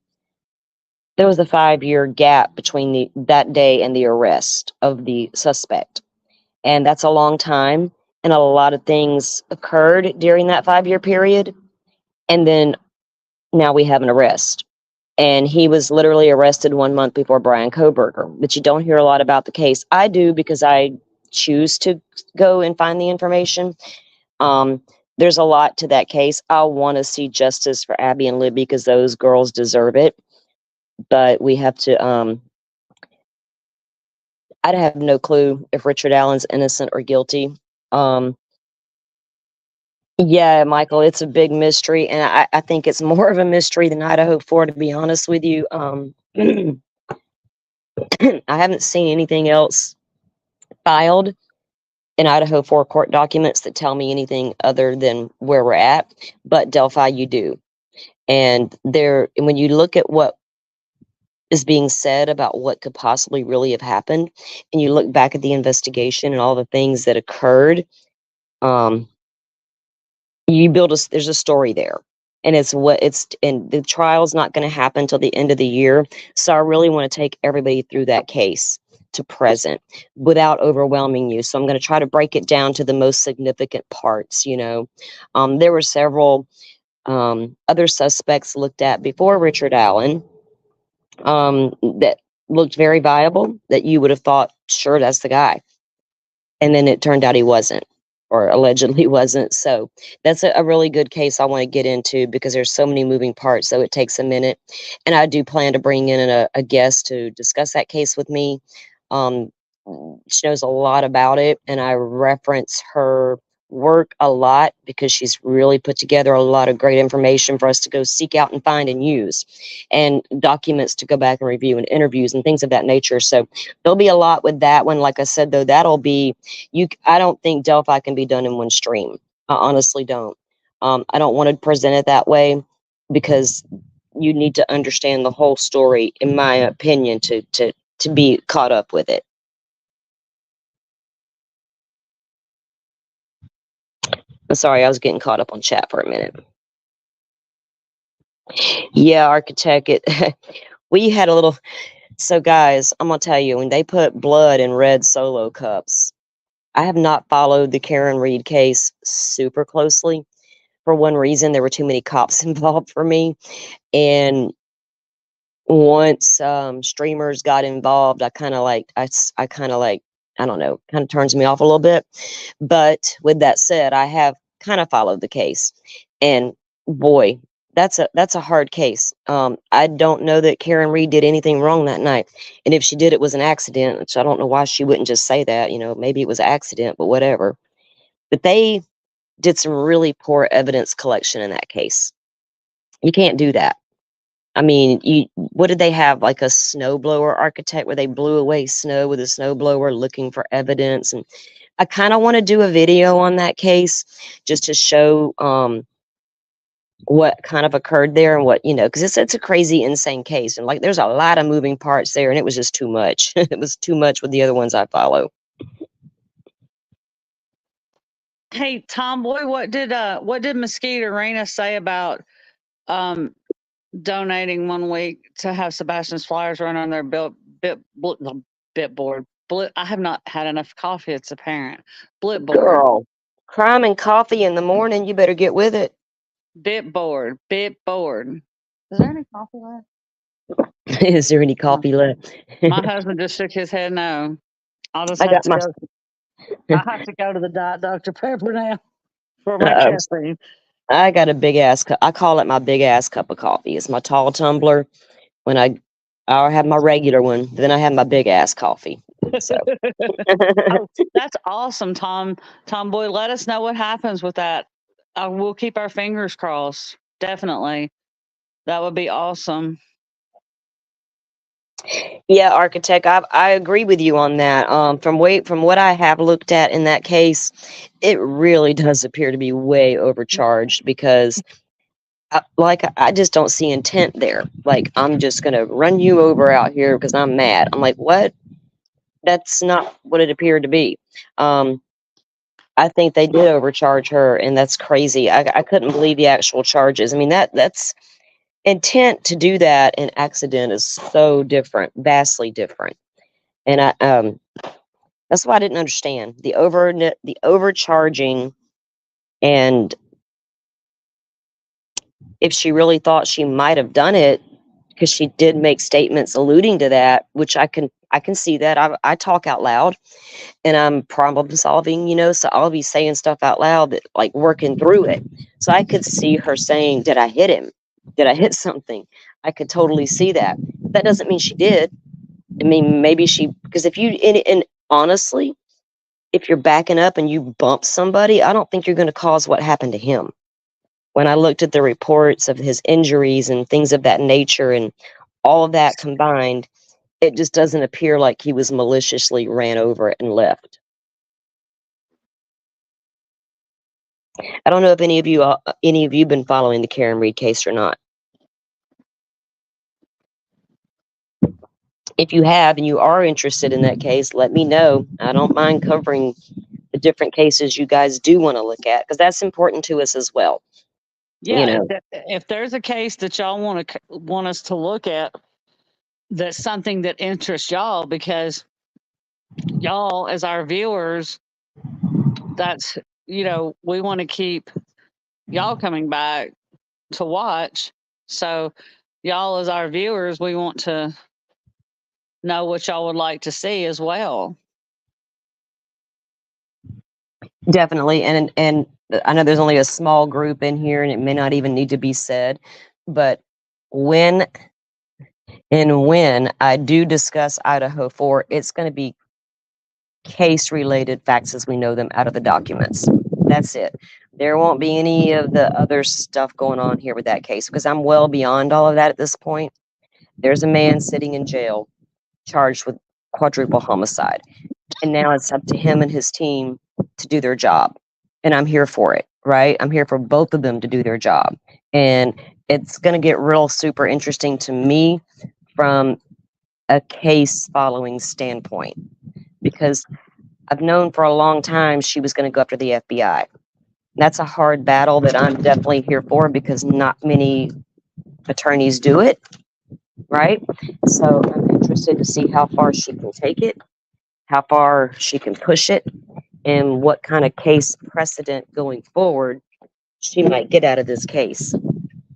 there was a 5-year gap between that day and the arrest of the suspect. And that's a long time. And a lot of things occurred during that 5-year period. And then now we have an arrest. And he was literally arrested 1 month before Brian Koberger. But you don't hear a lot about the case. I do, because I choose to go and find the information. There's a lot to that case. I want to see justice for Abby and Libby, because those girls deserve it. But we have to, I have no clue if Richard Allen's innocent or guilty. Yeah, Michael, it's a big mystery, and I think it's more of a mystery than Idaho 4, to be honest with you. I haven't seen anything else filed in Idaho 4 court documents that tell me anything other than where we're at, but Delphi, you do. And when you look at what is being said about what could possibly really have happened, and you look back at the investigation and all the things that occurred, there's a story there. And and the trial's not going to happen till the end of the year. So I really want to take everybody through that case to present without overwhelming you. So I'm going to try to break it down to the most significant parts. There were several other suspects looked at before Richard Allen that looked very viable, that you would have thought, sure, that's the guy. And then it turned out he wasn't. or allegedly wasn't. So that's a really good case I want to get into because there's so many moving parts, so it takes a minute. And I do plan to bring in a guest to discuss that case with me. Um, she knows a lot about it, and I reference her work a lot because she's really put together a lot of great information for us to go seek out and find and use, and documents to go back and review, and interviews and things of that nature. So there'll be a lot with that one. Like I said, though, that'll be I don't think Delphi can be done in one stream. I honestly don't. I don't want to present it that way because you need to understand the whole story, in my opinion, to be caught up with it. I'm sorry, I was getting caught up on chat for a minute. Yeah, architect, we had a little. So guys, I'm gonna tell you, when they put blood in red Solo cups, I have not followed the Karen Reed case super closely. For one reason, there were too many cops involved for me, and once streamers got involved, I kind of like I kind of like, I don't know, kind of turns me off a little bit. But with that said, I have kind of followed the case, and boy, that's a hard case. I don't know that Karen Reed did anything wrong that night, and if she did, it was an accident. Which I don't know why she wouldn't just say that. You know, maybe it was an accident, but whatever. But they did some really poor evidence collection in that case. You can't do that. I mean, what did they have? Like a snowblower architect where they blew away snow with a snowblower looking for evidence. And I kind of want to do a video on that case just to show what kind of occurred there and what, because it's a crazy, insane case. And like, there's a lot of moving parts there, and it was just too much. It was too much with the other ones I follow. Hey, Tomboy, what did Mosquito Arena say about donating 1 week to have Sebastian's Flyers run on their bit board? I have not had enough coffee. It's apparent. Blit board. Girl, crime and coffee in the morning. You better get with it. Bit board. Is there any coffee left? Is there any coffee left? My husband just shook his head no. I have to go to the Diet Dr. Pepper now for my caffeine. I got a big ass cup. I call it my big ass cup of coffee. It's my tall tumbler. When I have my regular one, then I have my big ass coffee. So oh, that's awesome, Tomboy. Let us know what happens with that. We'll keep our fingers crossed. Definitely, that would be awesome. Yeah, architect, I agree with you on that. From what I have looked at in that case, it really does appear to be way overcharged because I just don't see intent there. Like, I'm just gonna run you over out here because I'm mad. I'm like, what? That's not what it appeared to be. I think they did overcharge her, and that's crazy. I couldn't believe the actual charges. I mean, that's intent to do that, and accident is so different, vastly different. And that's why I didn't understand the overcharging, and if she really thought she might have done it, because she did make statements alluding to that, which I can see that. I talk out loud, and I'm problem solving, so I'll be saying stuff out loud that, like, working through it. So I could see her saying, did I hit him? Did I hit something? I could totally see that. That doesn't mean she did. I mean, maybe because if you, and honestly, if you're backing up and you bump somebody, I don't think you're going to cause what happened to him. When I looked at the reports of his injuries and things of that nature and all of that combined, it just doesn't appear like he was maliciously ran over and left. I don't know if any of you been following the Karen Reed case or not. If you have and you are interested in that case, let me know. I don't mind covering the different cases you guys do want to look at, because that's important to us as well. Yeah, if there's a case that y'all want us to look at, that's something that interests y'all, because y'all as our viewers, that's, we want to keep y'all coming back to watch. So y'all as our viewers, we want to know what y'all would like to see as well. Definitely. And I know there's only a small group in here and it may not even need to be said, but when when I do discuss Idaho 4, it's going to be case related facts as we know them out of the documents. That's it. There won't be any of the other stuff going on here with that case because I'm well beyond all of that at this point. There's a man sitting in jail charged with quadruple homicide. And now it's up to him and his team to do their job. And I'm here for it, right? I'm here for both of them to do their job. And it's going to get real super interesting to me from a case following standpoint because I've known for a long time she was going to go after the FBI. That's a hard battle that I'm definitely here for because not many attorneys do it, right? So I'm interested to see how far she can take it, how far she can push it, and what kind of case precedent going forward she might get out of this case.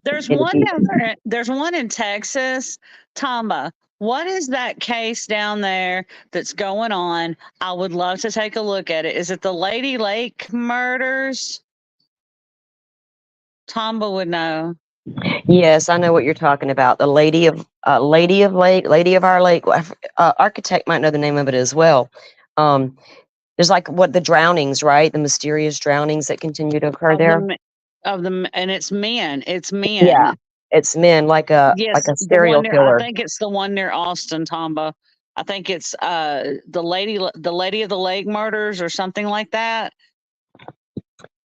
There's one down there. There's one in Texas, Tamba. What is that case down there that's going on? I would love to take a look at it. Is it the Lady Lake murders? Tamba would know. Yes, I know what you're talking about. The Lady of Lady of Our Lake. Architect might know the name of it as well. There's like what the drownings, right? The mysterious drownings that continue to occur there. And it's men. It's men. Yeah, it's men like a serial killer. I think it's the one near Austin, Tamba. I think it's the Lady of the Lake murders or something like that.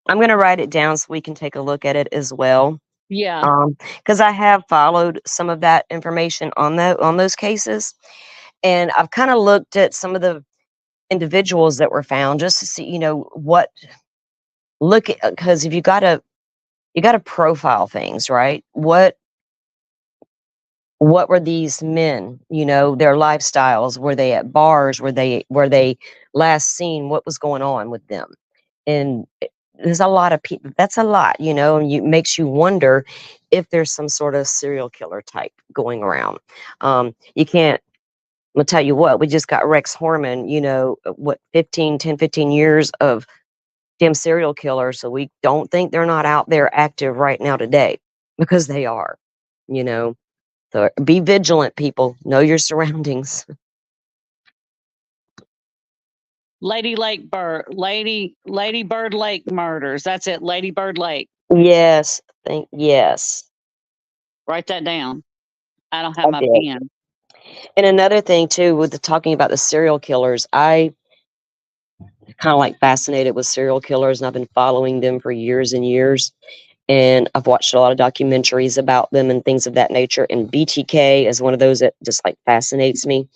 I'm going to write it down so we can take a look at it as well. Yeah. Because I have followed some of that information on those cases, and I've kind of looked at some of the individuals that were found just to see, what look at, because if you got to profile things, right? What were these men? Their lifestyles. Were they at bars? Were they last seen? What was going on with them? And there's a lot of people. That's a lot, and it makes you wonder if there's some sort of serial killer type going around. You can't. I'll tell you what. We just got Rex Horman. 15 years of damn serial killer. So we don't think they're not out there active right now today because they are. So be vigilant, people. Know your surroundings. Lady Bird Lake murders. That's it. Lady Bird Lake. Yes. Yes. Write that down. I don't have my pen. And another thing too, with talking about the serial killers, I kind of like fascinated with serial killers, and I've been following them for years and years. And I've watched a lot of documentaries about them and things of that nature. And BTK is one of those that just like fascinates me.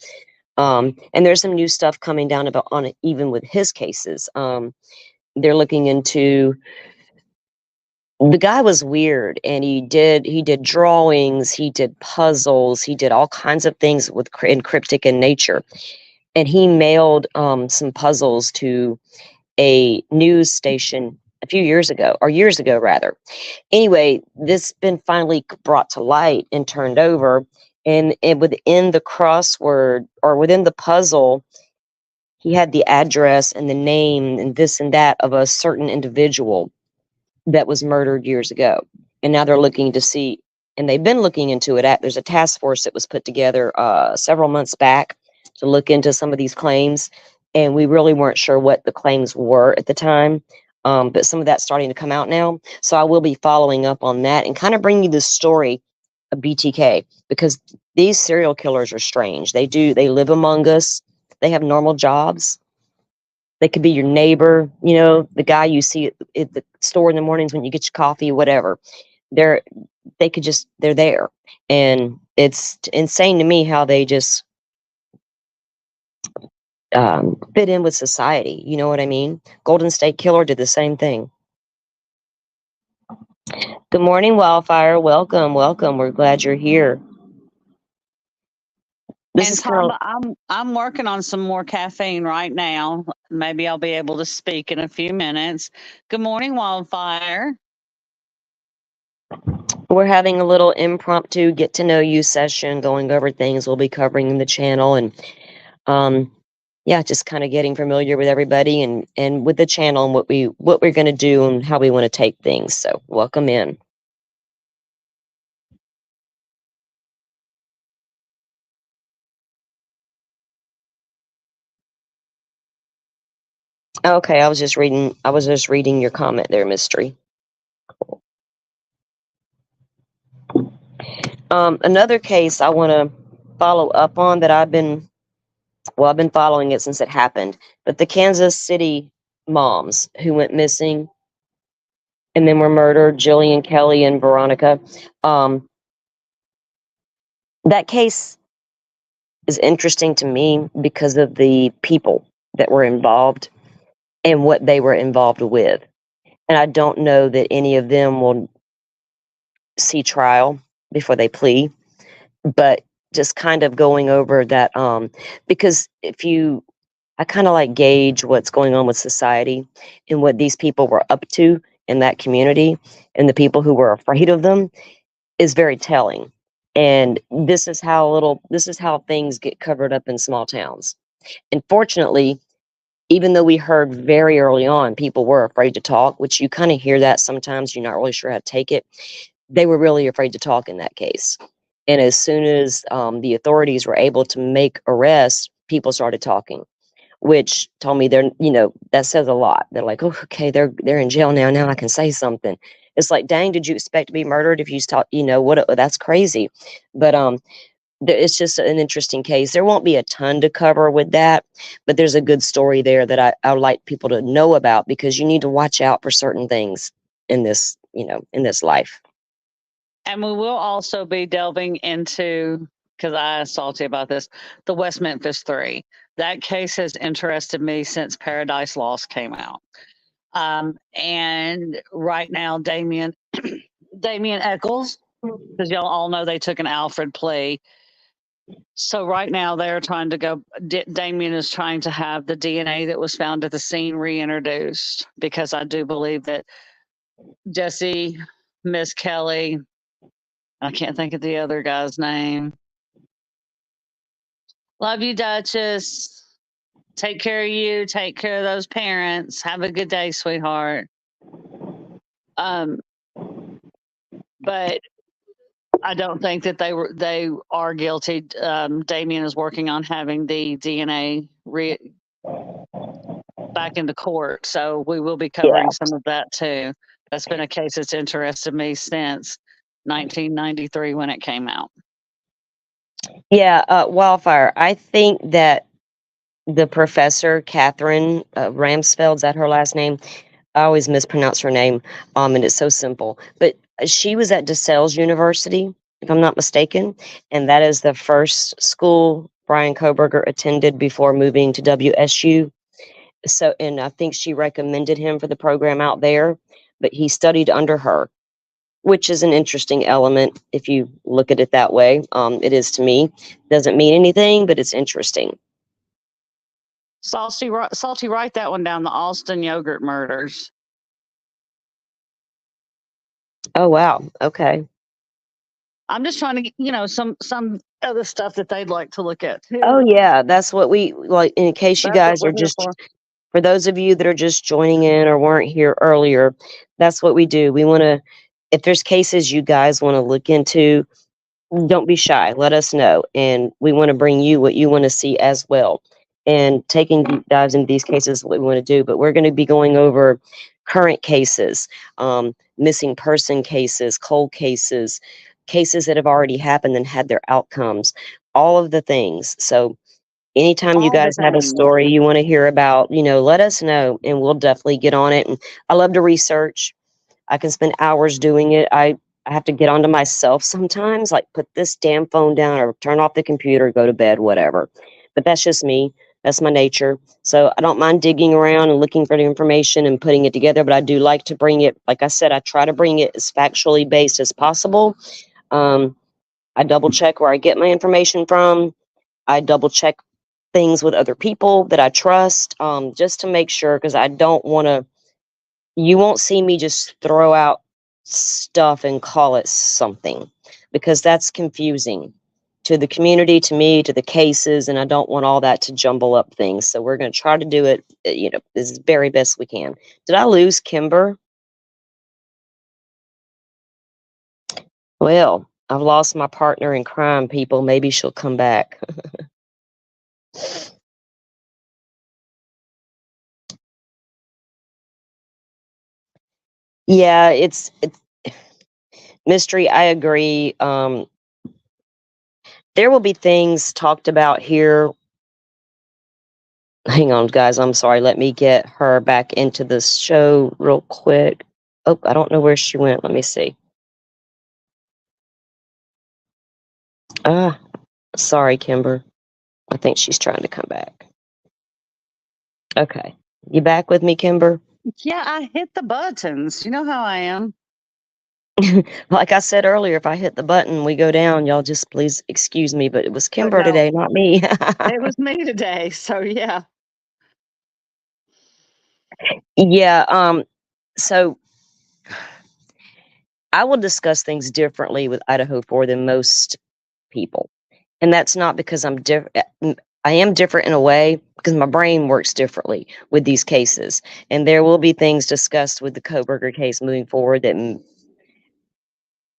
And there's some new stuff coming down on it, even with his cases. They're looking into. The guy was weird, and he did drawings, he did puzzles, he did all kinds of things with cryptic in nature. And he mailed some puzzles to a news station a few years ago, or years ago rather. Anyway, this been finally brought to light and turned over, and within the crossword or within the puzzle, he had the address and the name and this and that of a certain individual that was murdered years ago. And now they're looking to see, and they've been looking into it. There's a task force that was put together several months back to look into some of these claims. And we really weren't sure what the claims were at the time. But some of that's starting to come out now. So I will be following up on that and kind of bring you the story of BTK, because these serial killers are strange. They live among us. They have normal jobs. They could be your neighbor, the guy you see at the store in the mornings when you get your coffee, whatever. They're there. And it's insane to me how they just fit in with society. You know what I mean? Golden State Killer did the same thing. Good morning, Wildfire. Welcome. We're glad you're here. I'm working on some more caffeine right now. Maybe I'll be able to speak in a few minutes. Good morning, Wildfire. We're having a little impromptu get to know you session, going over things we'll be covering in the channel. And yeah, just kind of getting familiar with everybody and with the channel and what we're going to do and how we want to take things. So welcome in. Okay, I was just reading your comment there, Mystery. Another case I want to follow up on that I've been following it since it happened, but the Kansas City moms who went missing and then were murdered, Jillian, Kelly, and Veronica. That case is interesting to me because of the people that were involved and what they were involved with. And I don't know that any of them will see trial before they plea, but just kind of going over that, because I kind of like gauge what's going on with society and what these people were up to in that community, and the people who were afraid of them is very telling. And this is how things get covered up in small towns. And fortunately, even though we heard very early on people were afraid to talk, which you kind of hear that sometimes, you're not really sure how to take it, they were really afraid to talk in that case. And as soon as the authorities were able to make arrests, people started talking, which told me that says a lot. They're like, oh, okay, they're in jail now. Now I can say something. It's like, dang, did you expect to be murdered if you thought, what? That's crazy. But it's just an interesting case. There won't be a ton to cover with that, but there's a good story there that I would like people to know about, because you need to watch out for certain things in this, in this life. And we will also be delving into, because I asked Salty about this, the West Memphis 3. That case has interested me since Paradise Lost came out. And right now, Damien Eccles, because y'all all know they took an Alfred plea. So right now they're trying to go, Damien is trying to have the DNA that was found at the scene reintroduced, because I do believe that Jesse, Miss Kelly, I can't think of the other guy's name. Love you, Duchess. Take care of you. Take care of those parents. Have a good day, sweetheart. But I don't think that they are guilty. Damien is working on having the DNA back into court, so we will be covering some of that too. That's been a case that's interested me since 1993 when it came out. Yeah, Wildfire. I think that the professor, Catherine Ramsfeld, is that her last name? I always mispronounce her name, and it's so simple. But she was at DeSales University, if I'm not mistaken, and that is the first school Brian Koberger attended before moving to WSU. So, and I think she recommended him for the program out there, but he studied under her, which is an interesting element if you look at it that way. It is to me. Doesn't mean anything, but it's interesting. Salty, write that one down. The Alston yogurt murders. Oh wow. Okay. I'm just trying to get, some other stuff that they'd like to look at too. Oh yeah, that's what we like. In case you guys are just, for those of you that are just joining in or weren't here earlier, that's what we do. We want to, if there's cases you guys want to look into, don't be shy. Let us know, and we want to bring you what you want to see as well. And taking deep dives into these cases is what we want to do. But we're going to be going over current cases, missing person cases, cold cases, cases that have already happened and had their outcomes, all of the things. So anytime you guys have a story you want to hear about, let us know, and we'll definitely get on it. And I love to research. I can spend hours doing it. I have to get onto myself sometimes, like put this damn phone down or turn off the computer, go to bed, whatever. But that's just me. That's my nature. So I don't mind digging around and looking for the information and putting it together, but I do like to bring it, like I said, I try to bring it as factually based as possible. I double check where I get my information from. I double check things with other people that I trust, just to make sure, because I don't want to, you won't see me just throw out stuff and call it something, because that's confusing. to the community, to me, to the cases, and I don't want all that to jumble up things. So we're going to try to do it, as very best we can. Did I lose Kimber? Well, I've lost my partner in crime, people. Maybe she'll come back. Yeah, it's Mystery. I agree. There will be things talked about here. Hang on, guys. I'm sorry. Let me get her back into the show real quick. Oh, I don't know where she went. Let me see. Sorry, Kimber. I think she's trying to come back. Okay. You back with me, Kimber? Yeah, I hit the buttons. You know how I am. Like I said earlier, if I hit the button, we go down. Y'all just please excuse me, but it was Kimber no, today, not me. It was me today. So yeah. Yeah. So I will discuss things differently with Idaho 4 than most people. And that's not because I'm different. I am different in a way because my brain works differently with these cases. And there will be things discussed with the Koberger case moving forward that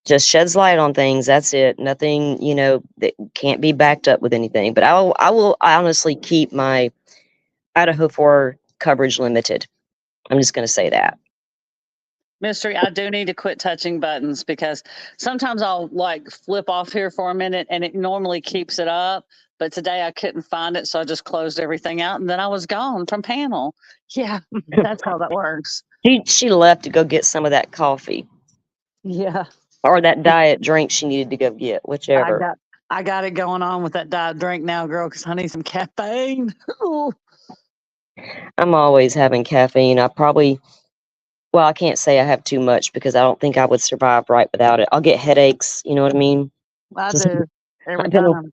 just sheds light on things. That's it. Nothing, that can't be backed up with anything. But I will honestly keep my Idaho 4 coverage limited. I'm just going to say that. Mystery, I do need to quit touching buttons because sometimes I'll like flip off here for a minute and it normally keeps it up. But today I couldn't find it, so I just closed everything out and then I was gone from panel. Yeah, that's how that works. She left to go get some of that coffee. Yeah. Or that diet drink she needed to go get, whichever. I got it going on with that diet drink now, girl, because I need some caffeine. I'm always having caffeine. I can't say I have too much because I don't think I would survive right without it. I'll get headaches, you know what I mean? I do every I've been, time.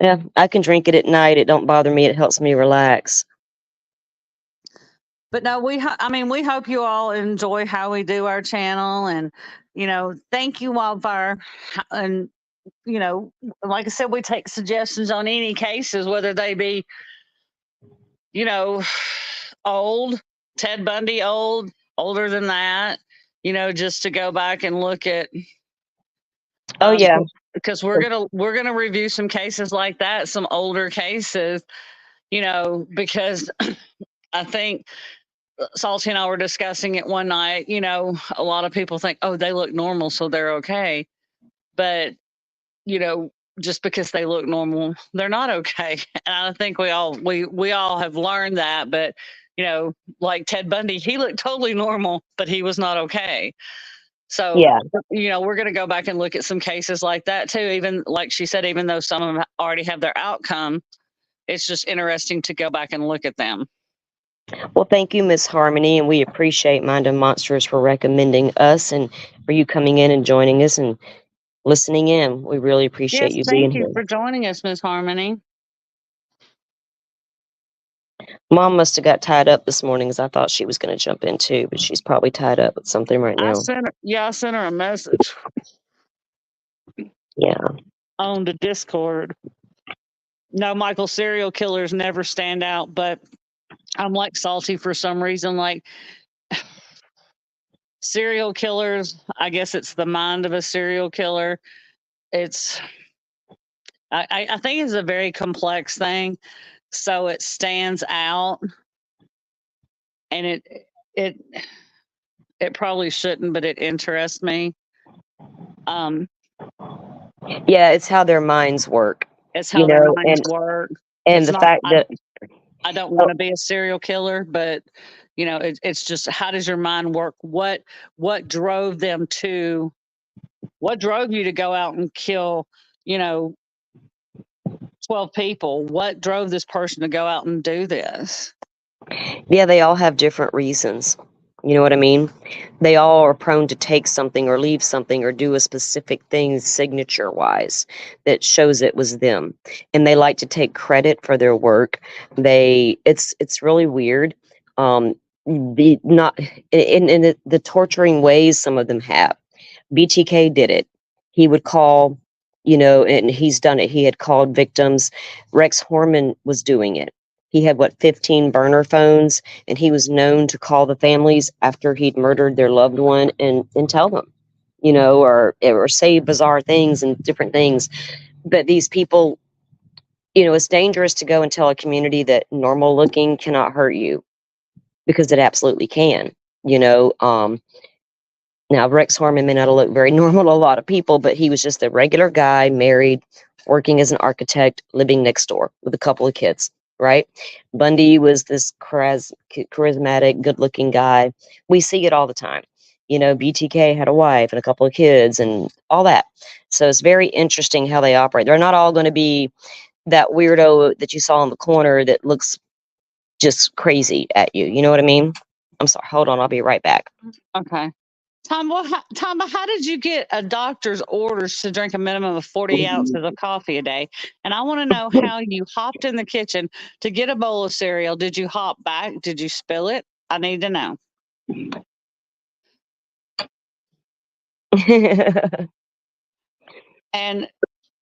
yeah, I can drink it at night. It don't bother me. It helps me relax. But no, we hope you all enjoy how we do our channel, and thank you, Wildfire, and like I said, we take suggestions on any cases, whether they be old, Ted Bundy old, older than that, just to go back and look at. Oh yeah, because we're gonna review some cases like that, some older cases, because I think Salty and I were discussing it one night. A lot of people think, oh, they look normal, so they're okay. But, just because they look normal, they're not okay. And I think we all have learned that. But, like Ted Bundy, he looked totally normal, but he was not okay. So, yeah, we're going to go back and look at some cases like that too. Even like she said, even though some of them already have their outcome, it's just interesting to go back and look at them. Well, thank you, Miss Harmony, and we appreciate Mind of Monsters for recommending us and for you coming in and joining us and listening in. We really appreciate you being here. Thank you for joining us, Miss Harmony. Mom must have got tied up this morning because I thought she was going to jump in too, but she's probably tied up with something right now. I sent her a message. Yeah. On the Discord. No, Michael, serial killers never stand out, but I'm like Salty for some reason. Like serial killers, I guess it's the mind of a serial killer. I think it's a very complex thing, so it stands out, and it probably shouldn't, but it interests me. Yeah, it's how their minds work. It's how their minds work. And the fact that I don't want to be a serial killer, but it's just, how does your mind work? What drove them to? What drove you to go out and kill, 12 people? What drove this person to go out and do this? Yeah, they all have different reasons. You know what I mean? They all are prone to take something or leave something or do a specific thing signature-wise that shows it was them. And they like to take credit for their work. It's really weird. The torturing ways some of them have. BTK did it. He would call and he's done it. He had called victims. Rex Horman was doing it. He had 15 burner phones, and he was known to call the families after he'd murdered their loved one and tell them, or say bizarre things and different things. But these people, it's dangerous to go and tell a community that normal looking cannot hurt you, because it absolutely can. Now, Rex Harmon may not look very normal to a lot of people, but he was just a regular guy, married, working as an architect, living next door with a couple of kids, right? Bundy was this charismatic, good-looking guy. We see it all the time. BTK had a wife and a couple of kids and all that. So it's very interesting how they operate. They're not all going to be that weirdo that you saw in the corner that looks just crazy at you. You know what I mean? I'm sorry. Hold on. I'll be right back. Okay. Tomba, how did you get a doctor's orders to drink a minimum of 40 ounces of coffee a day? And I want to know how you hopped in the kitchen to get a bowl of cereal. Did you hop back? Did you spill it? I need to know. And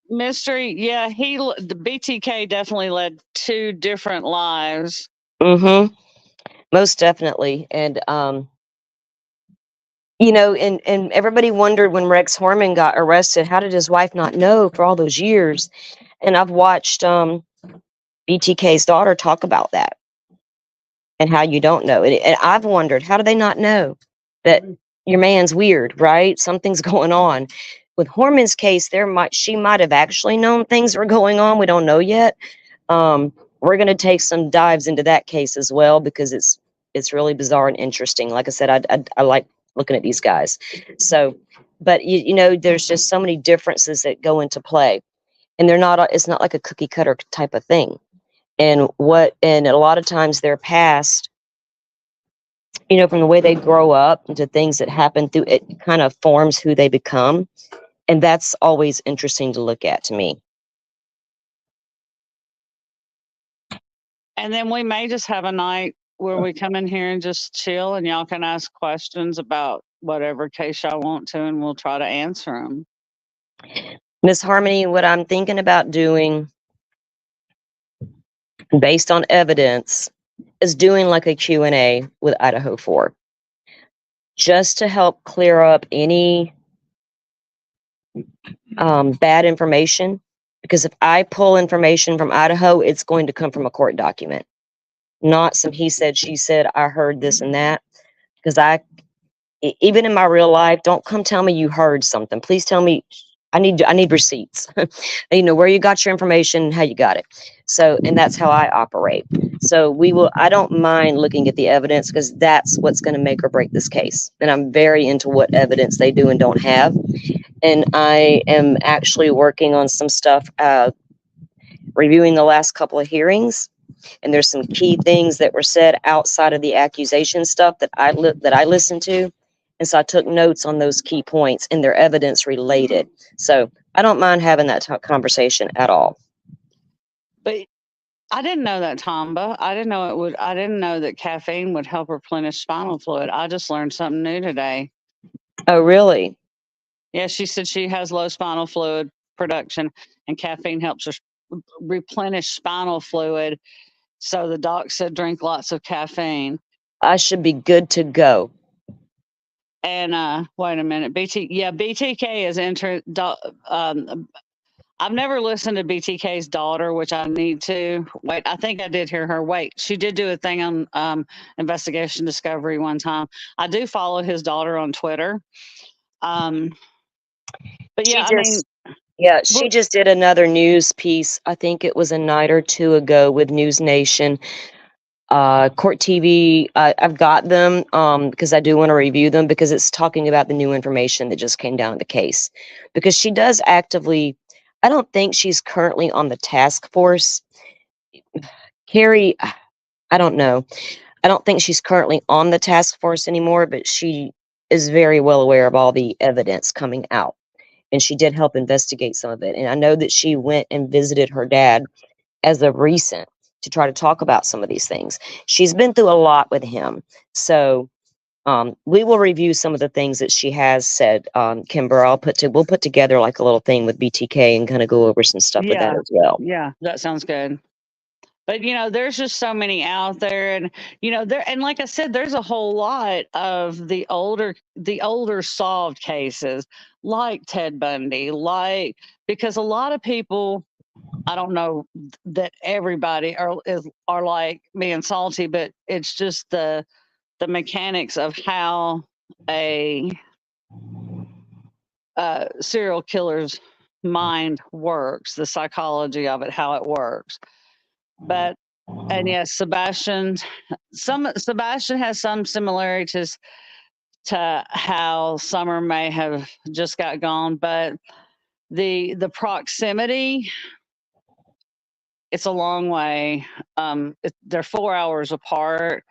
Mystery, yeah, the BTK definitely led 2 different lives. Most definitely. And and everybody wondered when Rex Horman got arrested, how did his wife not know for all those years? And I've watched BTK's daughter talk about that and how you don't know. And I've wondered, how do they not know that your man's weird, right? Something's going on. With Horman's case, she might have actually known things were going on. We don't know yet. We're going to take some dives into that case as well, because it's really bizarre and interesting. Like I said, I like looking at these guys. So, but there's just so many differences that go into play, and it's not like a cookie cutter type of thing. And a lot of times their past, from the way they grow up into things that happen through it, kind of forms who they become. And that's always interesting to look at to me. And then we may just have a night where we come in here and just chill, and y'all can ask questions about whatever case y'all want to, and we'll try to answer them. Miss Harmony, what I'm thinking about doing, based on evidence, is doing like a Q&A with Idaho 4, just to help clear up any bad information. Because if I pull information from Idaho, it's going to come from a court document, not some he said, she said, I heard this and that. Because even in my real life, don't come tell me you heard something. Please tell me. I need receipts. Where you got your information, how you got it. So, and that's how I operate. So I don't mind looking at the evidence, because that's what's going to make or break this case. And I'm very into what evidence they do and don't have. And I am actually working on some stuff, reviewing the last couple of hearings. And there's some key things that were said outside of the accusation stuff that I listened to. And so I took notes on those key points, and they're evidence related. So I don't mind having that conversation at all. But I didn't know that, Tomba. I didn't know that caffeine would help replenish spinal fluid. I just learned something new today. Oh, really? Yeah, she said she has low spinal fluid production, and caffeine helps her replenish spinal fluid. So the doc said drink lots of caffeine. I should be good to go. And wait a minute, BTK is entered. I've never listened to BTK's daughter, which I need to. Wait, I think I did hear her. Wait, she did do a thing on Investigation Discovery one time. I do follow his daughter on Twitter. But yeah, she just did another news piece. I think it was a night or two ago with News Nation. Court TV, I've got them because I do want to review them, because it's talking about the new information that just came down in the case. Because she does actively, I don't think she's currently on the task force. Carrie, I don't know. I don't think she's currently on the task force anymore, but she is very well aware of all the evidence coming out. And she did help investigate some of it. And I know that she went and visited her dad as of recent to try to talk about some of these things. She's been through a lot with him. So We will review some of the things that she has said, Kimber. We'll put together like a little thing with BTK and kind of go over some stuff with that as well. Yeah, that sounds good. But there's just so many out there, and and like I said, there's a whole lot of the older solved cases, like Ted Bundy, because a lot of people, I don't know that everybody are like being salty, but it's just the mechanics of how a serial killer's mind works, the psychology of it, how it works. But and yes, Sebastian has some similarities to how Summer may have just got gone, but the proximity, it's a long way. They're 4 hours apart.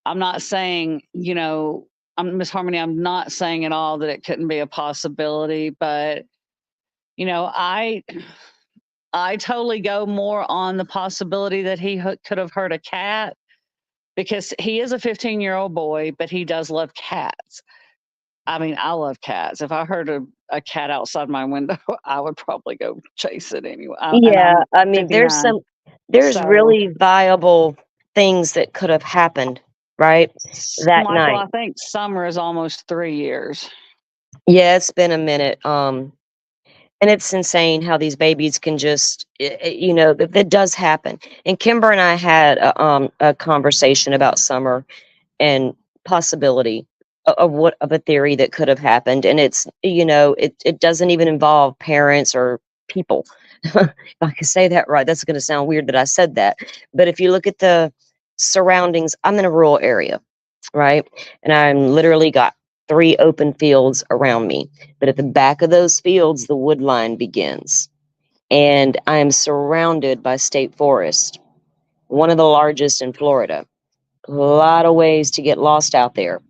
I'm not saying, Miss Harmony, I'm not saying at all that it couldn't be a possibility, but I totally go more on the possibility that he could have hurt a cat, because he is a 15-year-old boy, but he does love cats. I mean, I love cats. If I heard a cat outside my window, I would probably go chase it anyway. Yeah, I mean, there's So really viable things that could have happened, right? That Michael, night. I think Summer is almost 3 years. Yeah, it's been a minute. And it's insane how these babies can just, that does happen. And Kimber and I had a conversation about Summer and possibility of a theory that could have happened. And it's, it doesn't even involve parents or people. If I can say that right, that's going to sound weird that I said that. But if you look at the surroundings, I'm in a rural area, right? And I'm literally got 3 open fields around me. But at the back of those fields, the wood line begins. And I am surrounded by state forest, one of the largest in Florida. A lot of ways to get lost out there.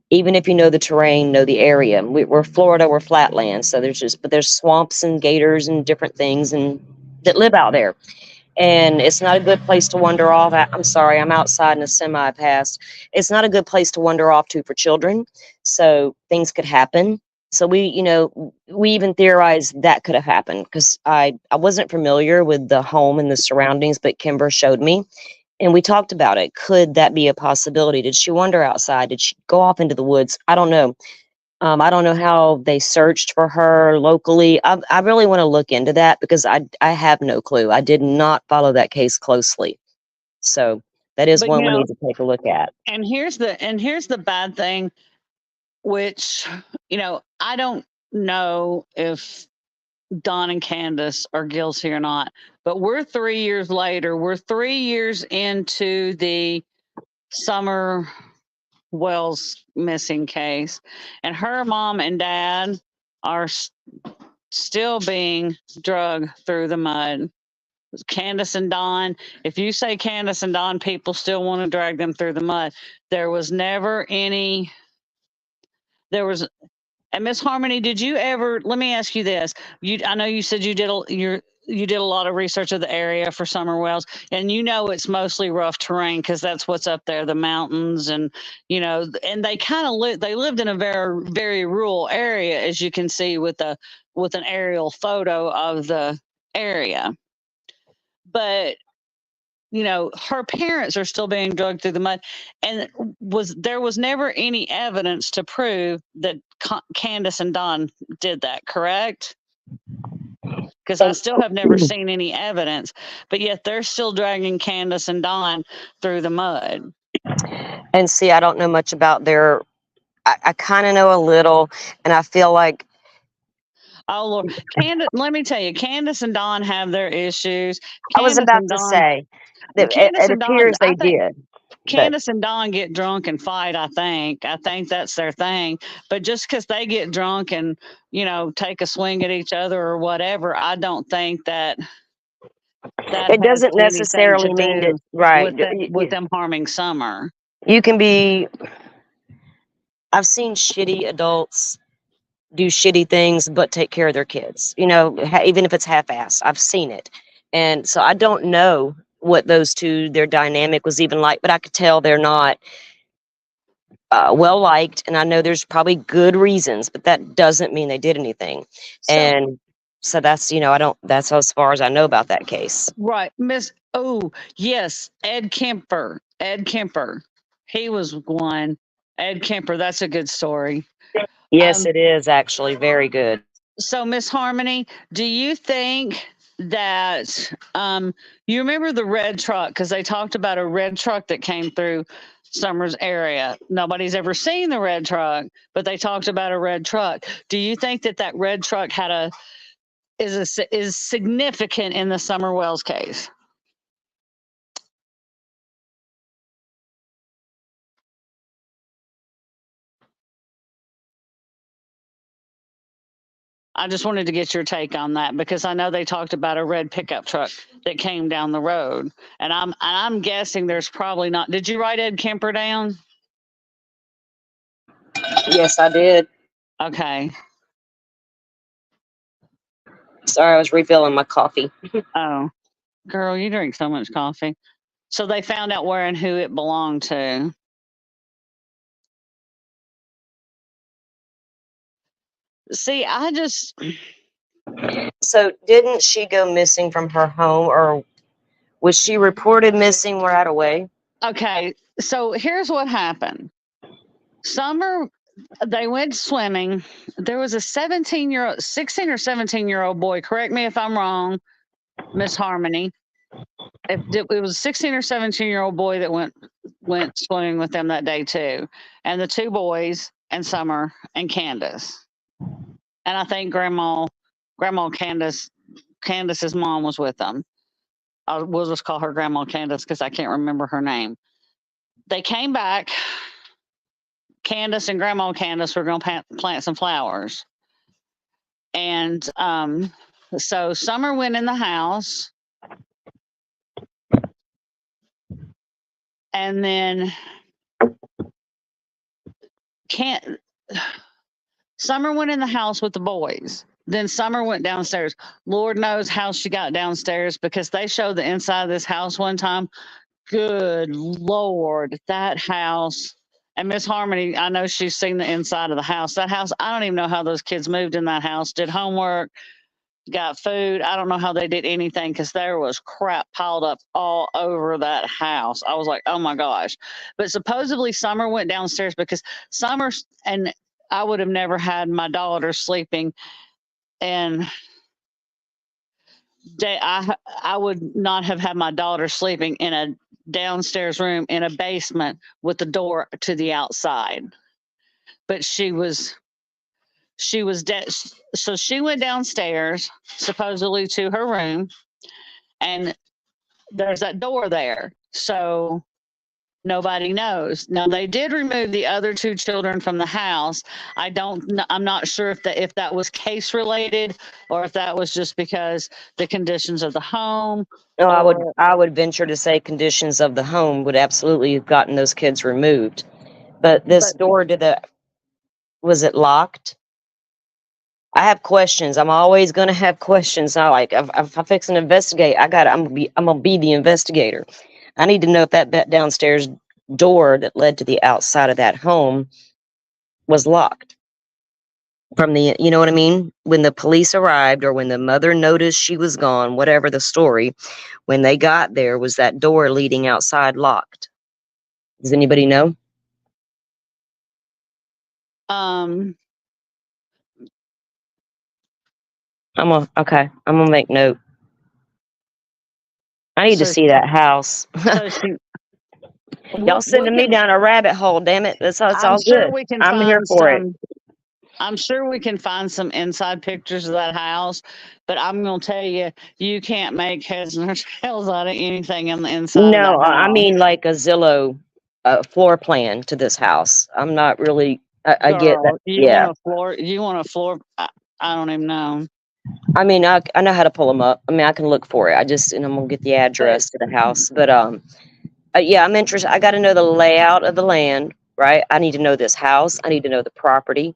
Even if you know the terrain, know the area. We're Florida, we're flatland. So there's swamps and gators and different things that live out there. And it's not a good place to wander off. I'm sorry, I'm outside in a semi passed. It's not a good place to wander off to for children. So things could happen. So we even theorized that could have happened, because I wasn't familiar with the home and the surroundings, but Kimber showed me and we talked about it. Could that be a possibility? Did she wander outside? Did she go off into the woods? I don't know. I don't know how they searched for her locally. I really want to look into that, because I have no clue. I did not follow that case closely. So that is one we need to take a look at. And here's the bad thing, which, I don't know if Don and Candace are guilty or not, but we're 3 years later. We're 3 years into the Summer Wells missing case, and her mom and dad are still being dragged through the mud. Candace and Don, if you say Candace and Don, people still want to drag them through the mud. There was never any, and Miss Harmony, did you ever, let me ask you this. I know you said you did a lot of research of the area for Summer Wells, and it's mostly rough terrain, because that's what's up there, the mountains, and and they kind of they lived in a very, very rural area, as you can see with an aerial photo of the area. But her parents are still being dragged through the mud, and there was never any evidence to prove that Candace and Don did that, correct? Because I still have never seen any evidence, but yet they're still dragging Candace and Don through the mud. And see, I don't know much about I kind of know a little, and I feel like, oh Lord, Candace, let me tell you, Candace and Don have their issues. I was about to say that it appears they did. Candace and Don get drunk and fight. I think that's their thing. But just because they get drunk and take a swing at each other or whatever, I don't think that it doesn't necessarily mean that, right, with them harming Summer. You can be. I've seen shitty adults do shitty things but take care of their kids. Even if it's half-assed, I've seen it. And so I don't know what those two, their dynamic was even like, but I could tell they're not well liked, and I know there's probably good reasons, but that doesn't mean they did anything. And so that's, that's as far as I know about that case. Right. Yes, Ed Kemper. He was one. Ed Kemper, that's a good story. Yes, it is actually very good. So, Miss Harmony, do you think that you remember the red truck? Because they talked about a red truck that came through Summers area. Nobody's ever seen the red truck, but they talked about a red truck. Do you think that red truck is significant in the Summer Wells case? I just wanted to get your take on that because I know they talked about a red pickup truck that came down the road, and I'm guessing there's probably not. Did you write Ed Kemper down? Yes, I did. Okay. Sorry, I was refilling my coffee. Oh, girl, you drink so much coffee. So they found out where and who it belonged to. See, So didn't she go missing from her home, or was she reported missing right away? Okay, so here's what happened. They went swimming. There was a 16 or 17-year-old boy. Correct me if I'm wrong, Miss Harmony. It was a 16 or 17-year-old boy that went swimming with them that day too, and the two boys and Summer and Candace, and I think Grandma Candace's mom was with them. We'll just call her Grandma Candace because I can't remember her name. They came back. Candace and Grandma Candace were going to plant some flowers, and so Summer went in the house, and then Summer went in the house with the boys. Then Summer went downstairs. Lord knows how she got downstairs because they showed the inside of this house one time. Good Lord, that house. And Miss Harmony, I know she's seen the inside of the house. That house, I don't even know how those kids moved in that house, did homework, got food. I don't know how they did anything because there was crap piled up all over that house. I was like, oh my gosh. But supposedly Summer went downstairs because Summer, and I would have never had my daughter sleeping, and I would not have had my daughter sleeping in a downstairs room in a basement with the door to the outside. But she was dead. So she went downstairs, supposedly to her room, and there's that door there. So nobody knows. Now they did remove the other two children from the house. I'm not sure if that was case related or if that was just because the conditions of the home. No, I would venture to say conditions of the home would absolutely have gotten those kids removed. But this door was it locked? I have questions. I'm always going to have questions. I if I fix and investigate, I'm gonna be the investigator. I need to know if that downstairs door that led to the outside of that home was locked from you know what I mean? When the police arrived or when the mother noticed she was gone, whatever the story, when they got there, was that door leading outside locked? Does anybody know? Um, I'm gonna make note. I need to see that house. Y'all sending me down a rabbit hole, damn it. It's all good. I'm here for it. I'm sure we can find some inside pictures of that house, but I'm going to tell you, you can't make heads nor tails out of anything in the inside. No, I mean like a Zillow floor plan to this house. I'm not really, I get that. You want a floor? I don't even know. I mean, I know how to pull them up. I mean, I can look for it. And I'm going to get the address to the house. But yeah, I'm interested. I got to know the layout of the land, right? I need to know this house. I need to know the property.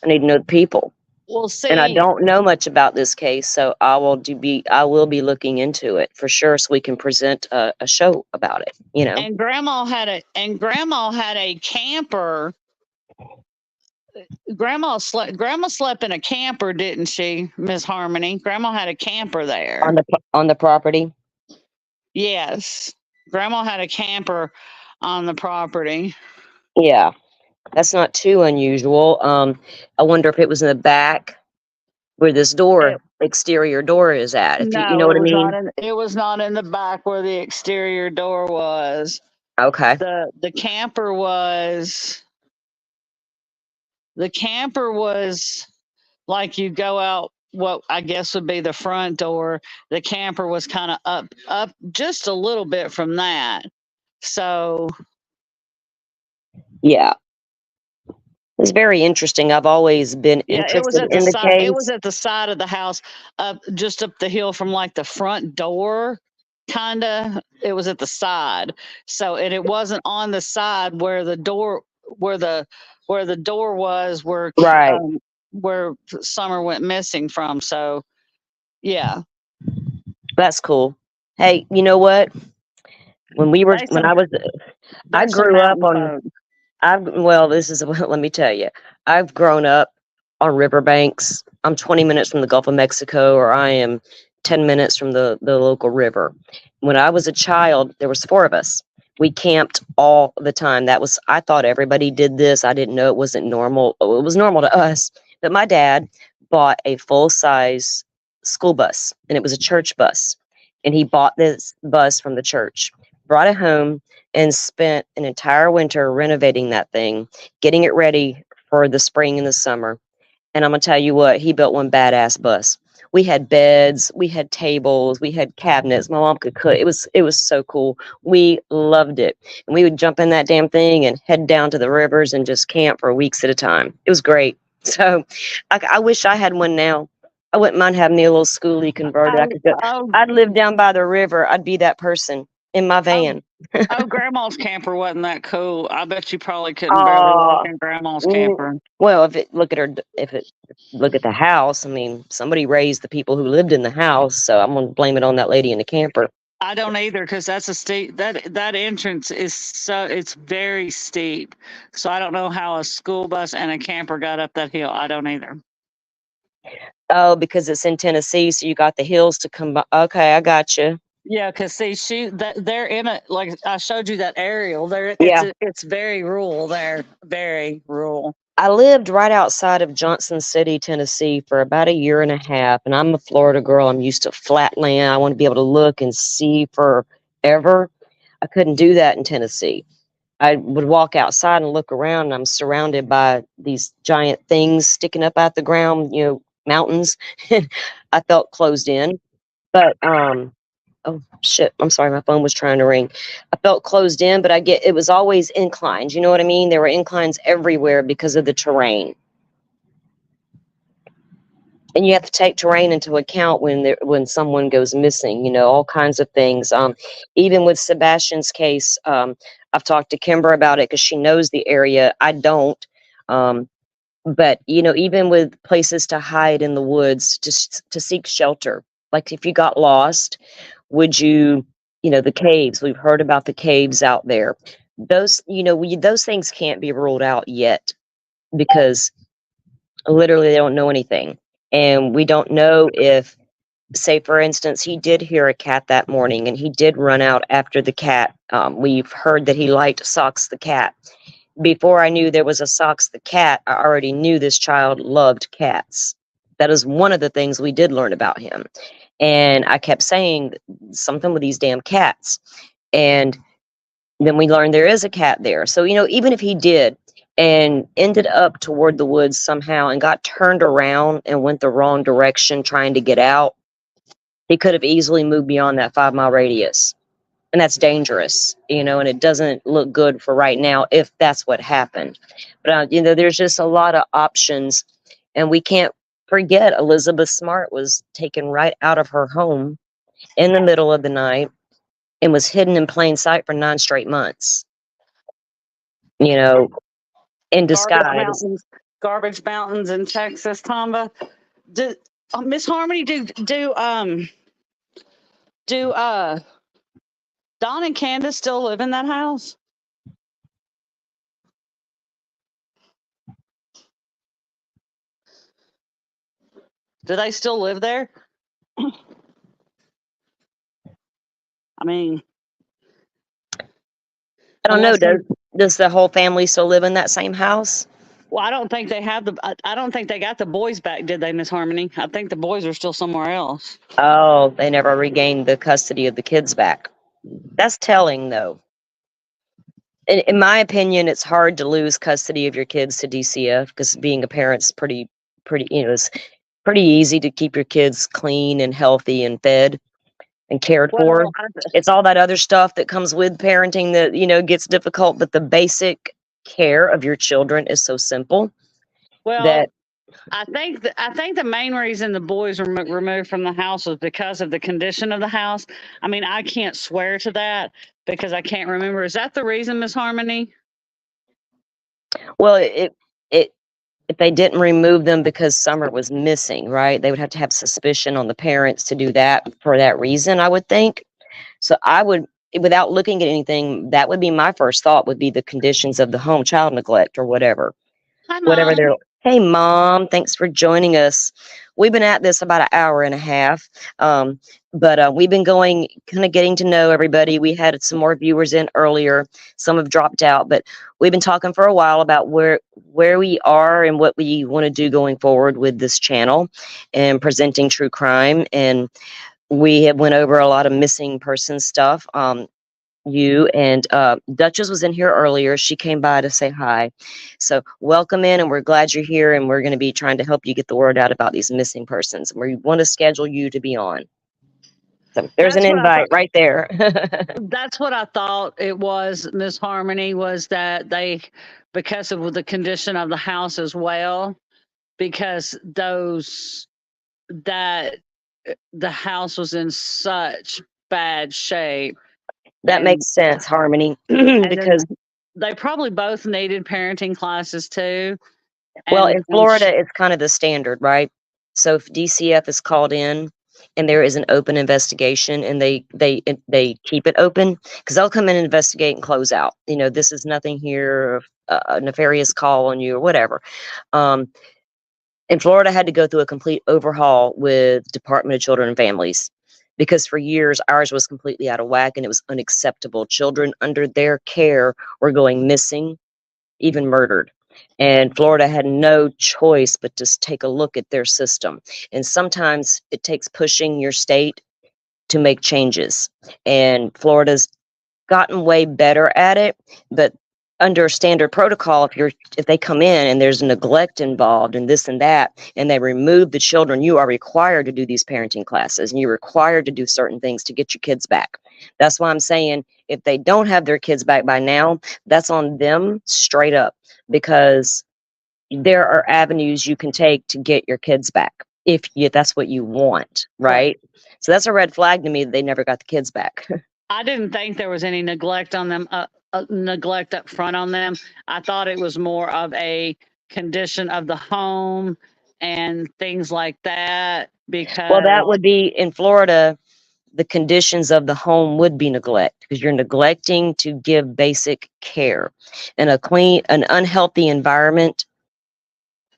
I need to know the people. Well, And I see, don't know much about this case, so I will be looking into it for sure, so we can present a show about it. You know, and grandma had a camper. Grandma slept in a camper, didn't she, Miss Harmony? Grandma had a camper there. on the property. Yes, grandma had a camper on the property. Yeah, that's not too unusual. I wonder if it was in the back where this It, exterior door is at. If you know no, what I mean. it was not in the back where the exterior door was. Okay. The camper was like you go out what I guess would be the front door. The camper was kind of up just a little bit from that. So Yeah, it's very interesting. I've always been yeah, it was interested at the in the side. It was case. at the side of the house, just up the hill from like the front door. Kinda, it was at the side. So, and it wasn't on the side where the door, where the door was, Right. where Summer went missing from. So, yeah, That's cool. Hey, you know what? they When some I they're some grew up mountain on, folk. well, this is, let me tell you, I've grown up on riverbanks. I'm 20 minutes from the Gulf of Mexico, or I am 10 minutes from the local river. When I was a child, there was four of us. We camped all the time. I thought everybody did this. I didn't know it wasn't normal. Oh, it was normal to us. But my dad bought a full size school bus, and it was a church bus. And he bought this bus from the church, brought it home, and spent an entire winter renovating that thing, getting it ready for the spring and the summer. And I'm gonna tell you what, he built one badass bus. We had beds, we had tables, we had cabinets. My mom could cook. It was so cool. We loved it. And we would jump in that damn thing and head down to the rivers and just camp for weeks at a time. It was great. So I wish I had one now. I wouldn't mind having me a little schoolie converted. Oh, oh, I'd live down by the river. I'd be that person in my oh, van. oh, Grandma's camper wasn't that cool. I bet you probably couldn't barely walk Oh, in Grandma's camper. well, if it look at the house, I mean, somebody raised the people who lived in the house, so I'm gonna blame it on that lady in the camper. I don't either because that's a steep that entrance is it's very steep. So I don't know how a school bus and a camper got up that hill. I don't either. Oh, because it's in Tennessee, so you got the hills to come by. Okay, I got you. Yeah, because see, they're in it. Like I showed you that aerial. There, Yeah, it's very rural there, very rural. I lived right outside of Johnson City, Tennessee, for about a year and a half, and I'm a Florida girl. I'm used to flat land. I want to be able to look and see forever. I couldn't do that in Tennessee. I would walk outside and look around, and I'm surrounded by these giant things sticking up out the ground, mountains. I felt closed in. But oh shit, I'm sorry, my phone was trying to ring. I felt closed in, but it was always inclines. You know what I mean? There were inclines everywhere because of the terrain. And you have to take terrain into account when someone goes missing, all kinds of things. Even with Sebastian's case, I've talked to Kimber about it because she knows the area. I don't. But even with places to hide in the woods, to seek shelter, like if you got lost, would you, the caves, we've heard about the caves out there. Those things can't be ruled out yet because literally they don't know anything. And we don't know if, say for instance, he did hear a cat that morning and he did run out after the cat. We've heard that he liked Socks the cat. Before I knew there was a Socks the cat, I already knew this child loved cats. That is one of the things we did learn about him. And I kept saying something with these damn cats. And then we learned there is a cat there. So, even if he did and ended up toward the woods somehow and got turned around and went the wrong direction trying to get out, he could have easily moved beyond that 5-mile radius. And that's dangerous, and it doesn't look good for right now if that's what happened. But, there's just a lot of options. And we can't forget Elizabeth Smart was taken right out of her home in the middle of the night and was hidden in plain sight for 9 straight months, you know, in Garbage disguise. mountains. garbage mountains in Texas, Tomba. Miss Harmony, do Don and Candace still live in that house? Do they still live there? I mean, I don't know. Does the whole family still live in that same house? Well, I don't think they have I don't think they got the boys back, did they, Miss Harmony? I think the boys are still somewhere else. Oh, they never regained the custody of the kids back. That's telling, though. In my opinion, it's hard to lose custody of your kids to DCF because being a parent's pretty, it's pretty easy to keep your kids clean and healthy and fed and cared for. It's all that other stuff that comes with parenting that, gets difficult, but the basic care of your children is so simple. Well, I think the main reason the boys were removed from the house was because of the condition of the house. I mean, I can't swear to that because I can't remember. Is that the reason, Miss Harmony? Well, if they didn't remove them because Summer was missing, right? They would have to have suspicion on the parents to do that for that reason, I would think. So I would, without looking at anything, that would be my first thought, would be the conditions of the home, child neglect or whatever. Hi, Mom. Whatever they're. Hey, Mom, thanks for joining us. We've been at this about an hour and a half, but we've been going, kind of getting to know everybody. We had some more viewers in earlier. Some have dropped out, but we've been talking for a while about where we are and what we want to do going forward with this channel and presenting true crime. And we have went over a lot of missing person stuff. You and Duchess was in here earlier. She came by to say hi. So welcome in, and we're glad you're here, and we're going to be trying to help you get the word out about these missing persons. We want to schedule you to be on. So there's an invite right there. That's what I thought it was, Miss Harmony, was that because of the condition of the house as well, because the house was in such bad shape. That makes sense, Harmony, because they probably both needed parenting classes too. Well, in Florida, it's kind of the standard, right? So if DCF is called in and there is an open investigation and they keep it open, because they'll come in and investigate and close out. This is nothing here, a nefarious call on you or whatever. And Florida had to go through a complete overhaul with Department of Children and Families, because for years ours was completely out of whack and it was unacceptable. Children under their care were going missing, even murdered. And Florida had no choice but to take a look at their system. And sometimes it takes pushing your state to make changes. And Florida's gotten way better at it, but under standard protocol, if they come in and there's neglect involved and this and that, and they remove the children, you are required to do these parenting classes and you're required to do certain things to get your kids back. That's why I'm saying if they don't have their kids back by now, that's on them straight up, because there are avenues you can take to get your kids back if that's what you want, right? So that's a red flag to me that they never got the kids back. I didn't think there was any neglect on them, neglect up front on them. I thought it was more of a condition of the home and things like that. Because well, that would be in Florida. The conditions of the home would be neglect, because you're neglecting to give basic care. And an unhealthy environment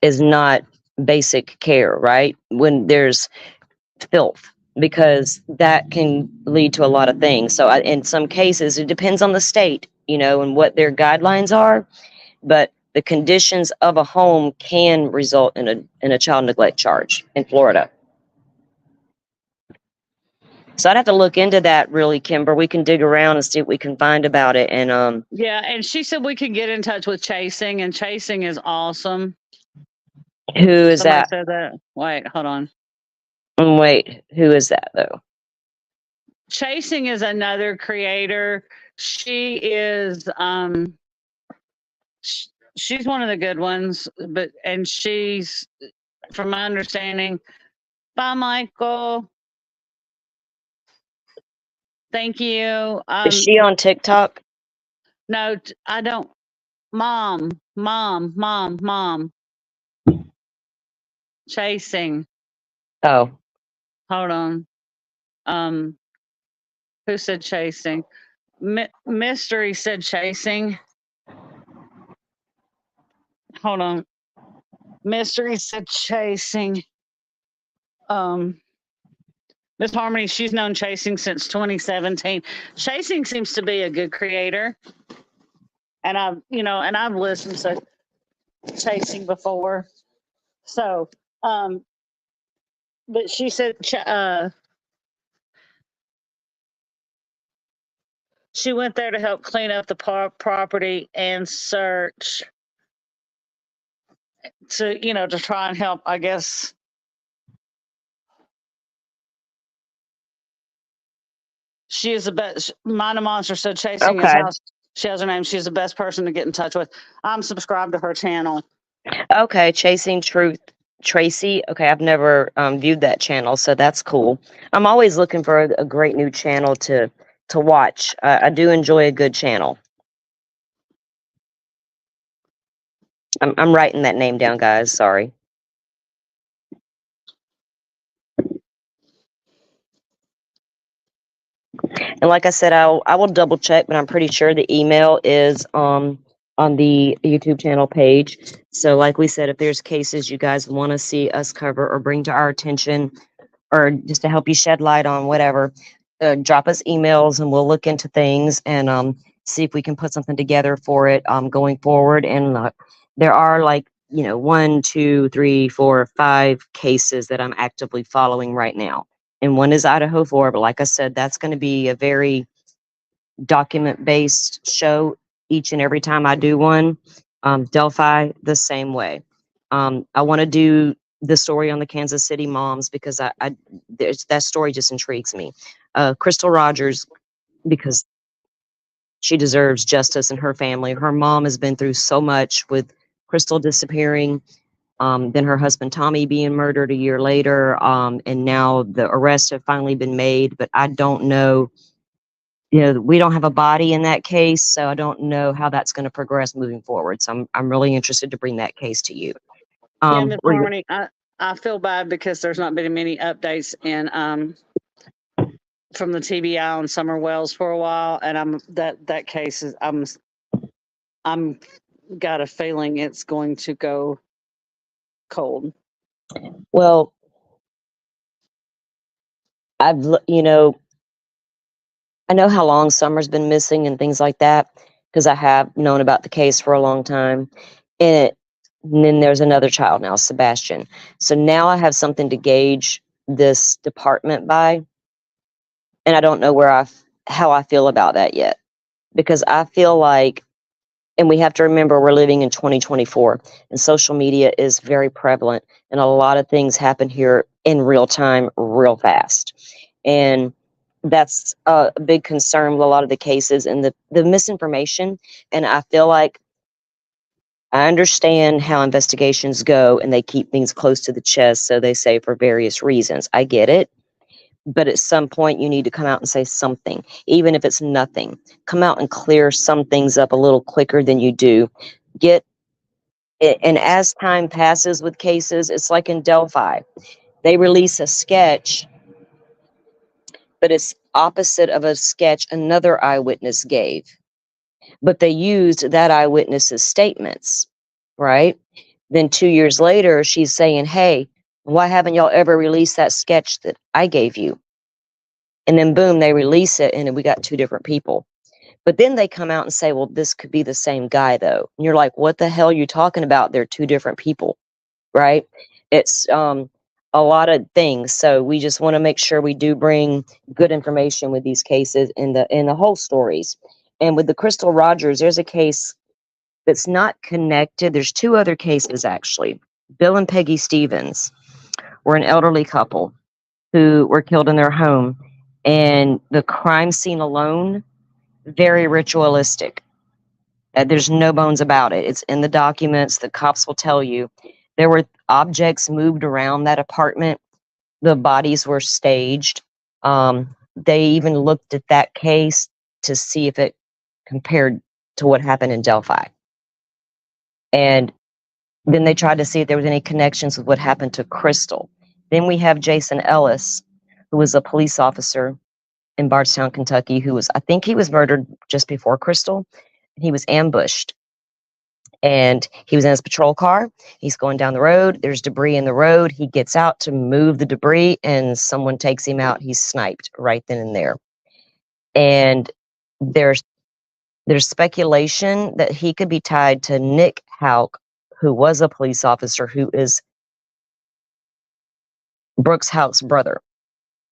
is not basic care, right? When there's filth, because that can lead to a lot of things. So in some cases, it depends on the state, and what their guidelines are. But the conditions of a home can result in a child neglect charge in Florida. So I'd have to look into that, really, Kimber. We can dig around and see what we can find about it. And yeah, and she said we could get in touch with Chasing, and Chasing is awesome. Who is that? Said that. Wait, hold on. Wait, who is that though? Chasing is another creator. She is she's one of the good ones, and she's, from my understanding. Bye, Michael. Thank you. Is she on TikTok? No, I don't. Mom. Chasing. Oh, Hold on. Who said chasing? Mystery said chasing. Hold on. Mystery said chasing. Miss Harmony, she's known Chasing since 2017. Chasing seems to be a good creator. And I've listened to Chasing before. So, but she said she went there to help clean up the property and search to try and help, I guess. She is the best. Mina Monster said Chasing is okay. how she has her name. She's the best person to get in touch with. I'm subscribed to her channel. Okay, Chasing Truth Tracy. Okay, I've never viewed that channel, so that's cool. I'm always looking for a great new channel to watch. I do enjoy a good channel. I'm writing that name down, guys. Sorry. And like I said, I will double check, but I'm pretty sure the email is on the YouTube channel page. So like we said, if there's cases you guys want to see us cover or bring to our attention, or just to help you shed light on whatever, drop us emails and we'll look into things and see if we can put something together for it going forward. And there are 1, 2, 3, 4, 5 cases that I'm actively following right now. And one is Idaho 4, but like I said, that's going to be a very document-based show each and every time I do one. Delphi, the same way. I want to do the story on the Kansas City moms because that story just intrigues me. Crystal Rogers, because she deserves justice in her family. Her mom has been through so much with Crystal disappearing, then her husband Tommy being murdered a year later, and now the arrests have finally been made. But I don't know. We don't have a body in that case, so I don't know how that's going to progress moving forward. So I'm really interested to bring that case to you. Yeah, Miss Harmony, I feel bad because there's not been many updates from the TBI on Summer Wells for a while, and that case is I'm got a feeling it's going to go cold. Well, I know how long Summer's been missing and things like that because I have known about the case for a long time. And then there's another child now, Sebastian. So now I have something to gauge this department by, and I don't know how I feel about that yet, because I feel like, and we have to remember we're living in 2024 and social media is very prevalent and a lot of things happen here in real time, real fast. And that's a big concern with a lot of the cases and the misinformation. And I feel like I understand how investigations go and they keep things close to the chest, so they say, for various reasons. I get it. But at some point, you need to come out and say something, even if it's nothing. Come out and clear some things up a little quicker than you do. And as time passes with cases, it's like in Delphi. They release a sketch, but it's opposite of a sketch another eyewitness gave. But they used that eyewitness's statements, right? Then 2 years later, she's saying, hey, why haven't y'all ever released that sketch that I gave you? And then boom, they release it and we got 2 different people. But then they come out and say, well, this could be the same guy though. And you're like, what the hell are you talking about? They're 2 different people, right? It's a lot of things. So we just want to make sure we do bring good information with these cases in the whole stories. And with the Crystal Rogers, there's a case that's not connected. There's 2 other cases actually. Bill and Peggy Stevens were an elderly couple who were killed in their home. And the crime scene alone, very ritualistic. There's no bones about it. It's in the documents. The cops will tell you. There were objects moved around that apartment. The bodies were staged. They even looked at that case to see if it compared to what happened in Delphi. And Then they tried to see if there was any connections with what happened to Crystal. Then we have Jason Ellis, who was a police officer in Bardstown, Kentucky, who was, I think he was murdered just before Crystal. He was ambushed, and he was in his patrol car. He's going down the road. There's debris in the road. He gets out to move the debris, and someone takes him out. He's sniped right then and there. And there's speculation that he could be tied to Nick Houck, who was a police officer, who is Brooks Houck's brother,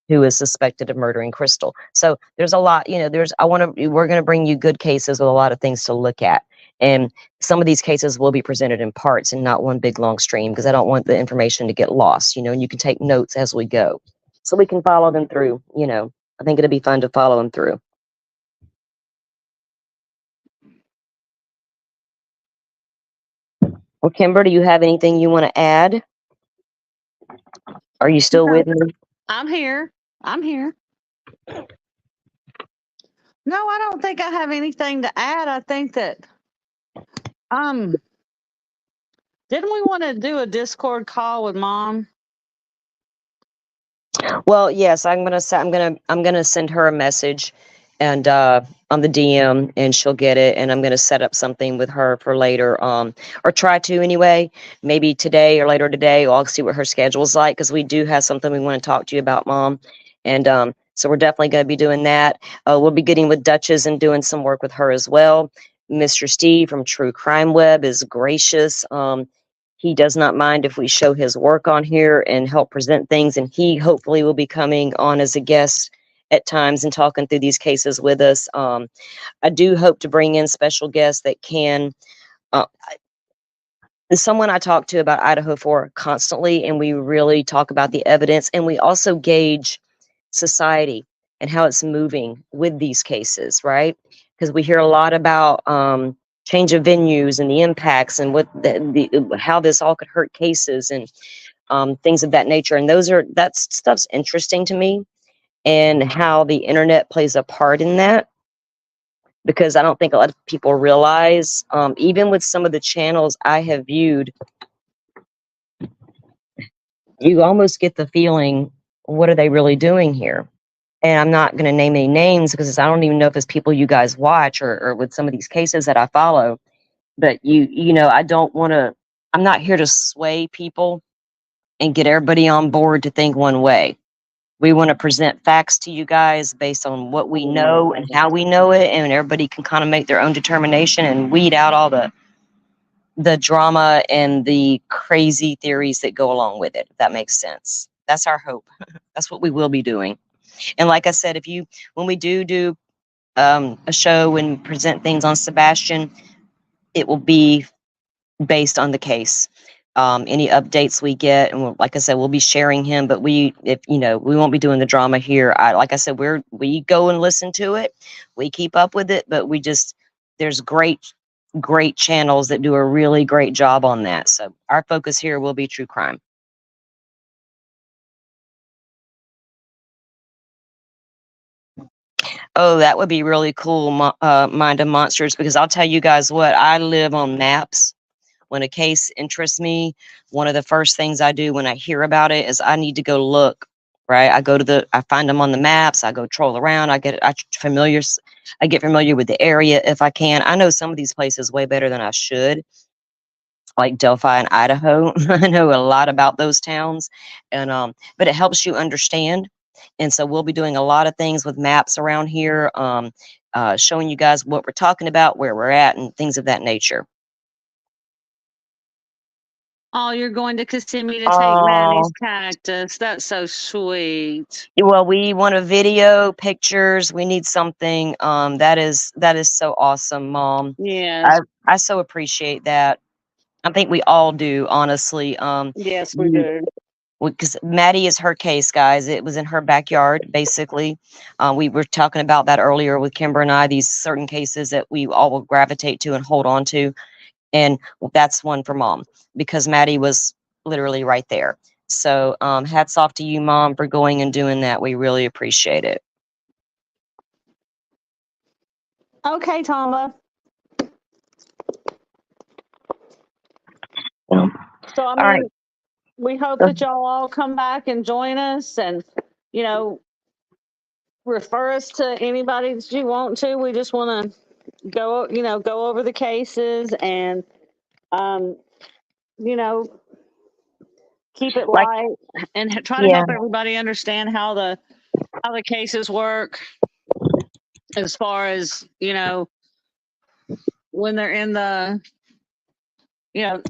who is suspected of murdering Crystal. So there's a lot, we're going to bring you good cases with a lot of things to look at. And some of these cases will be presented in parts and not one big long stream, because I don't want the information to get lost, and you can take notes as we go so we can follow them through. I think it'll be fun to follow them through. Well, Kimber, do you have anything you want to add? Are you still with me? I'm here. No, I don't think I have anything to add. I think that didn't we want to do a Discord call with Mom? Well, yes, I'm gonna send her a message, and on the DM, and she'll get it. And I'm gonna set up something with her for later, or try to anyway. Maybe today or later today. I'll see what her schedule's like, because we do have something we want to talk to you about, Mom. And so we're definitely gonna be doing that. We'll be getting with Duchess and doing some work with her as well. Mr. Steve from True Crime Web is gracious. He does not mind if we show his work on here and help present things, and he hopefully will be coming on as a guest at times and talking through these cases with us. I do hope to bring in special guests that can. There's someone I talk to about Idaho 4 constantly, and we really talk about the evidence, and we also gauge society and how it's moving with these cases, right? Because we hear a lot about change of venues and the impacts and what how this all could hurt cases and things of that nature. And that stuff's interesting to me, and how the internet plays a part in that, because I don't think a lot of people realize, even with some of the channels I have viewed, you almost get the feeling, what are they really doing here? And I'm not going to name any names, because I don't even know if it's people you guys watch, or with some of these cases that I follow. But I don't want to, I'm not here to sway people and get everybody on board to think one way. We want to present facts to you guys based on what we know and how we know it, and everybody can kind of make their own determination and weed out all the drama and the crazy theories that go along with it, if that makes sense. That's our hope. That's what we will be doing. And like I said, when we do a show and present things on Sebastian, it will be based on the case. Any updates we get, and like I said, we'll be sharing him. But we won't be doing the drama here. Like I said, we go and listen to it, we keep up with it, but there's great channels that do a really great job on that. So our focus here will be true crime. Oh, that would be really cool, Mind of Monsters, because I'll tell you guys what, I live on maps. When a case interests me, one of the first things I do when I hear about it is I need to go look, right? I find them on the maps, I go troll around, I get familiar with the area if I can. I know some of these places way better than I should, like Delphi and Idaho. I know a lot about those towns, and but it helps you understand. And so we'll be doing a lot of things with maps around here, showing you guys what we're talking about, where we're at, and things of that nature. Oh, you're going to Kissimmee to take Maddie's cactus. That's so sweet. Well, we want a video, pictures. We need something. That is so awesome, Mom. Yeah. I so appreciate that. I think we all do, honestly. Yes, we do. Because Maddie is her case, guys. It was in her backyard, basically. We were talking about that earlier with Kimber and I, these certain cases that we all will gravitate to and hold on to. And that's one for Mom, because Maddie was literally right there. So hats off to you, Mom, for going and doing that. We really appreciate it. Okay, Tomba. Well, So, I All right. mean, we hope that y'all all come back and join us and, you know, refer us to anybody that you want to. We just want to go over the cases and, um, you know, keep it Like, light and try to yeah, help everybody understand how the cases work as far as, when they're in the,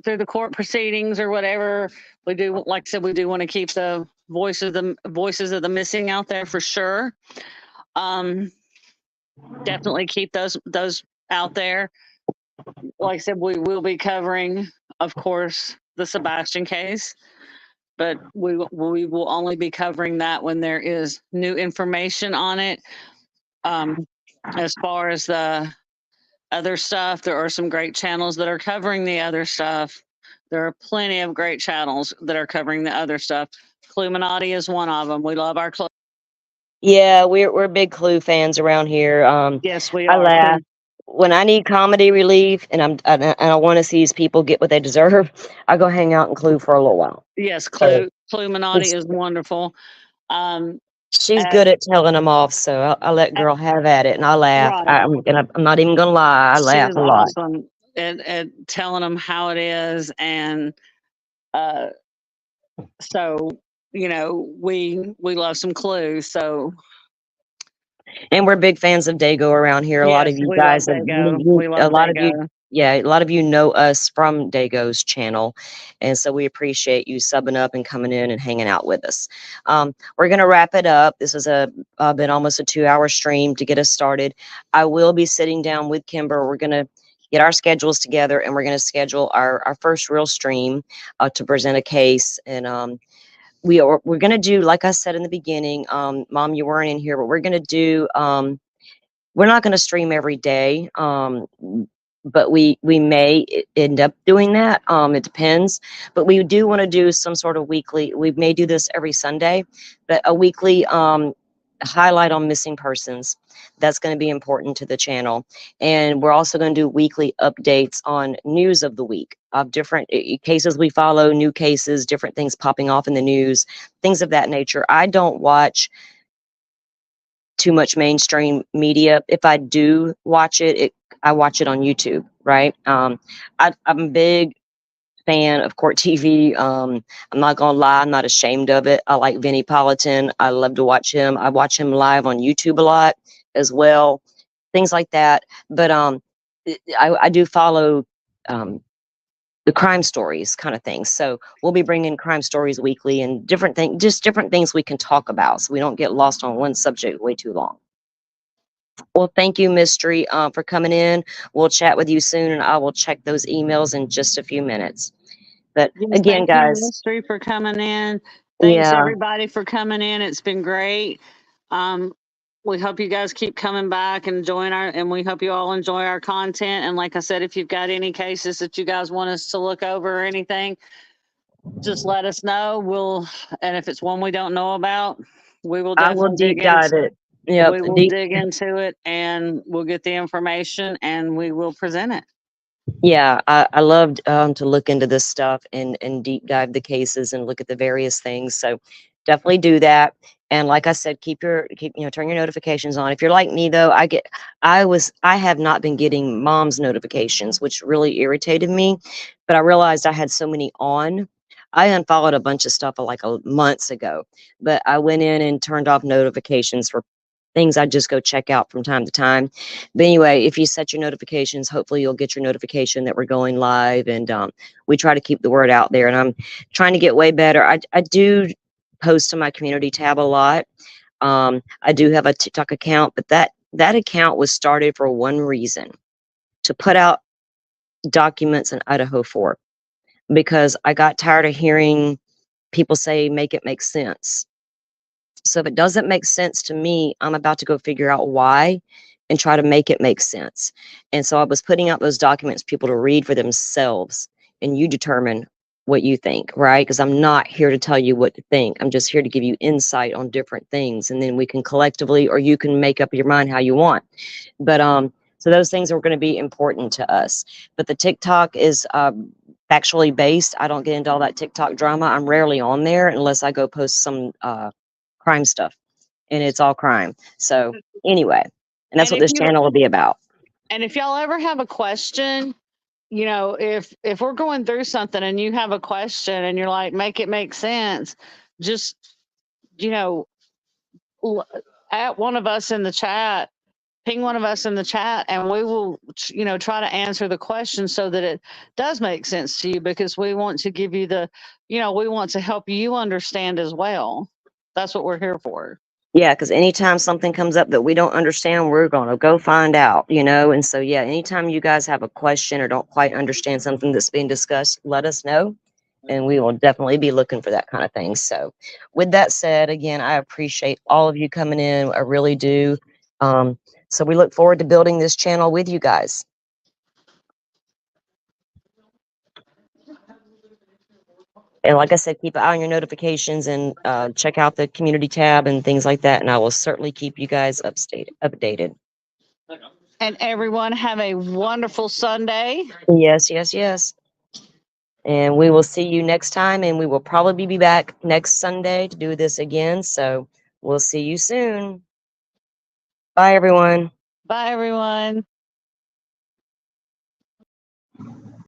through the court proceedings or whatever. We do, like I said, we do want to keep the voices of the missing out there for sure. Definitely keep those out there. Like I said, we will be covering, of course, the Sebastian case, but we will only be covering that when there is new information on it. As far as the other stuff, there are some great channels that are covering the other stuff. There are plenty of great channels that are covering the other stuff. Cluminati is one of them. We love our Clue. yeah, we're big Clue fans around here. Yes, we I are. laugh when I need comedy relief, and I want to see these people get what they deserve. I go hang out in Clue for a little while. Yes, So Cluminati is wonderful. she's At, good at telling them off, so I'll let at, girl have at it, and I laugh. right. I'm not even gonna lie, I She laugh is a lot. awesome at telling them how it is, and uh, so we love some Clue. So And we're big fans of Dago around here. A lot yes, of you we love guys have, Dago. We a love lot of you, Dago. yeah, a lot of you know us from Dago's channel. And so we appreciate you subbing up and coming in and hanging out with us. We're going to wrap it up. This has been almost a 2-hour stream to get us started. I will be sitting down with Kimber. We're going to get our schedules together, and we're going to schedule our first real stream to present a case. And we're going to do, like I said in the beginning, Mom, you weren't in here, but we're going to do, we're not going to stream every day, but we may end up doing that. It depends, but we do want to do some sort of weekly. We may do this every Sunday, but a weekly highlight on missing persons. That's going to be important to the channel, and we're also going to do weekly updates on news of the week of different cases we follow, new cases, different things popping off in the news, things of that nature. I don't watch too much mainstream media. If I do watch it, I watch it on YouTube, right? I'm a big fan of court TV. I'm not gonna lie, I'm not ashamed of it. I like Vinnie Politan. I love to watch him. I watch him live on YouTube a lot as well, things like that. But I do follow the crime stories kind of things. So we'll be bringing crime stories weekly and different things, just different things we can talk about, so we don't get lost on one subject way too long. Well, thank you, Mystery, for coming in. We'll chat with you soon, and I will check those emails in just a few minutes. But Yes, again, thank you, guys, Mystery, for coming in. Thanks yeah, everybody for coming in. It's been great. We hope you guys keep coming back and and we hope you all enjoy our content. And like I said, if you've got any cases that you guys want us to look over or anything, just let us know. And if it's one we don't know about, we will I will definitely deep dive it. Yep, we will deep. dig into it, and we'll get the information and we will present it. Yeah, I loved to look into this stuff and deep dive the cases and look at the various things. So definitely do that. And like I said, keep turn your notifications on. If you're like me though, I have not been getting Mom's notifications, which really irritated me. But I realized I had so many on. I unfollowed a bunch of stuff like months ago, but I went in and turned off notifications for things I just go check out from time to time. But anyway, if you set your notifications, hopefully you'll get your notification that we're going live. And we try to keep the word out there. And I'm trying to get way better. I do post to my community tab a lot. I do have a TikTok account, but that account was started for one reason: to put out documents in Idaho 4, because I got tired of hearing people say, make it make sense. So if it doesn't make sense to me, I'm about to go figure out why and try to make it make sense. And so I was putting out those documents for people to read for themselves, and you determine what you think, right? Because I'm not here to tell you what to think. I'm just here to give you insight on different things, and then we can collectively, or you can make up your mind how you want. But so those things are going to be important to us. But the TikTok is factually based. I don't get into all that TikTok drama. I'm rarely on there unless I go post some crime stuff, and it's all crime. So anyway, and that's And what this channel will be about. And if y'all ever have a question, you know, if we're going through something and you have a question and you're like, make it make sense, just, you know, at one of us in the chat, ping one of us in the chat, and we will, you know, try to answer the question so that it does make sense to you, because we want to give you the, you know, we want to help you understand as well. That's what we're here for. Yeah, because anytime something comes up that we don't understand, we're going to go find out, you know? And so, yeah, anytime you guys have a question or don't quite understand something that's being discussed, let us know. And we will definitely be looking for that kind of thing. So with that said, again, I appreciate all of you coming in. I really do. So we look forward to building this channel with you guys. And like I said, keep an eye on your notifications and check out the community tab and things like that. And I will certainly keep you guys updated. And everyone have a wonderful Sunday. Yes, yes, yes. And we will see you next time. And we will probably be back next Sunday to do this again. So we'll see you soon. Bye, everyone. Bye, everyone.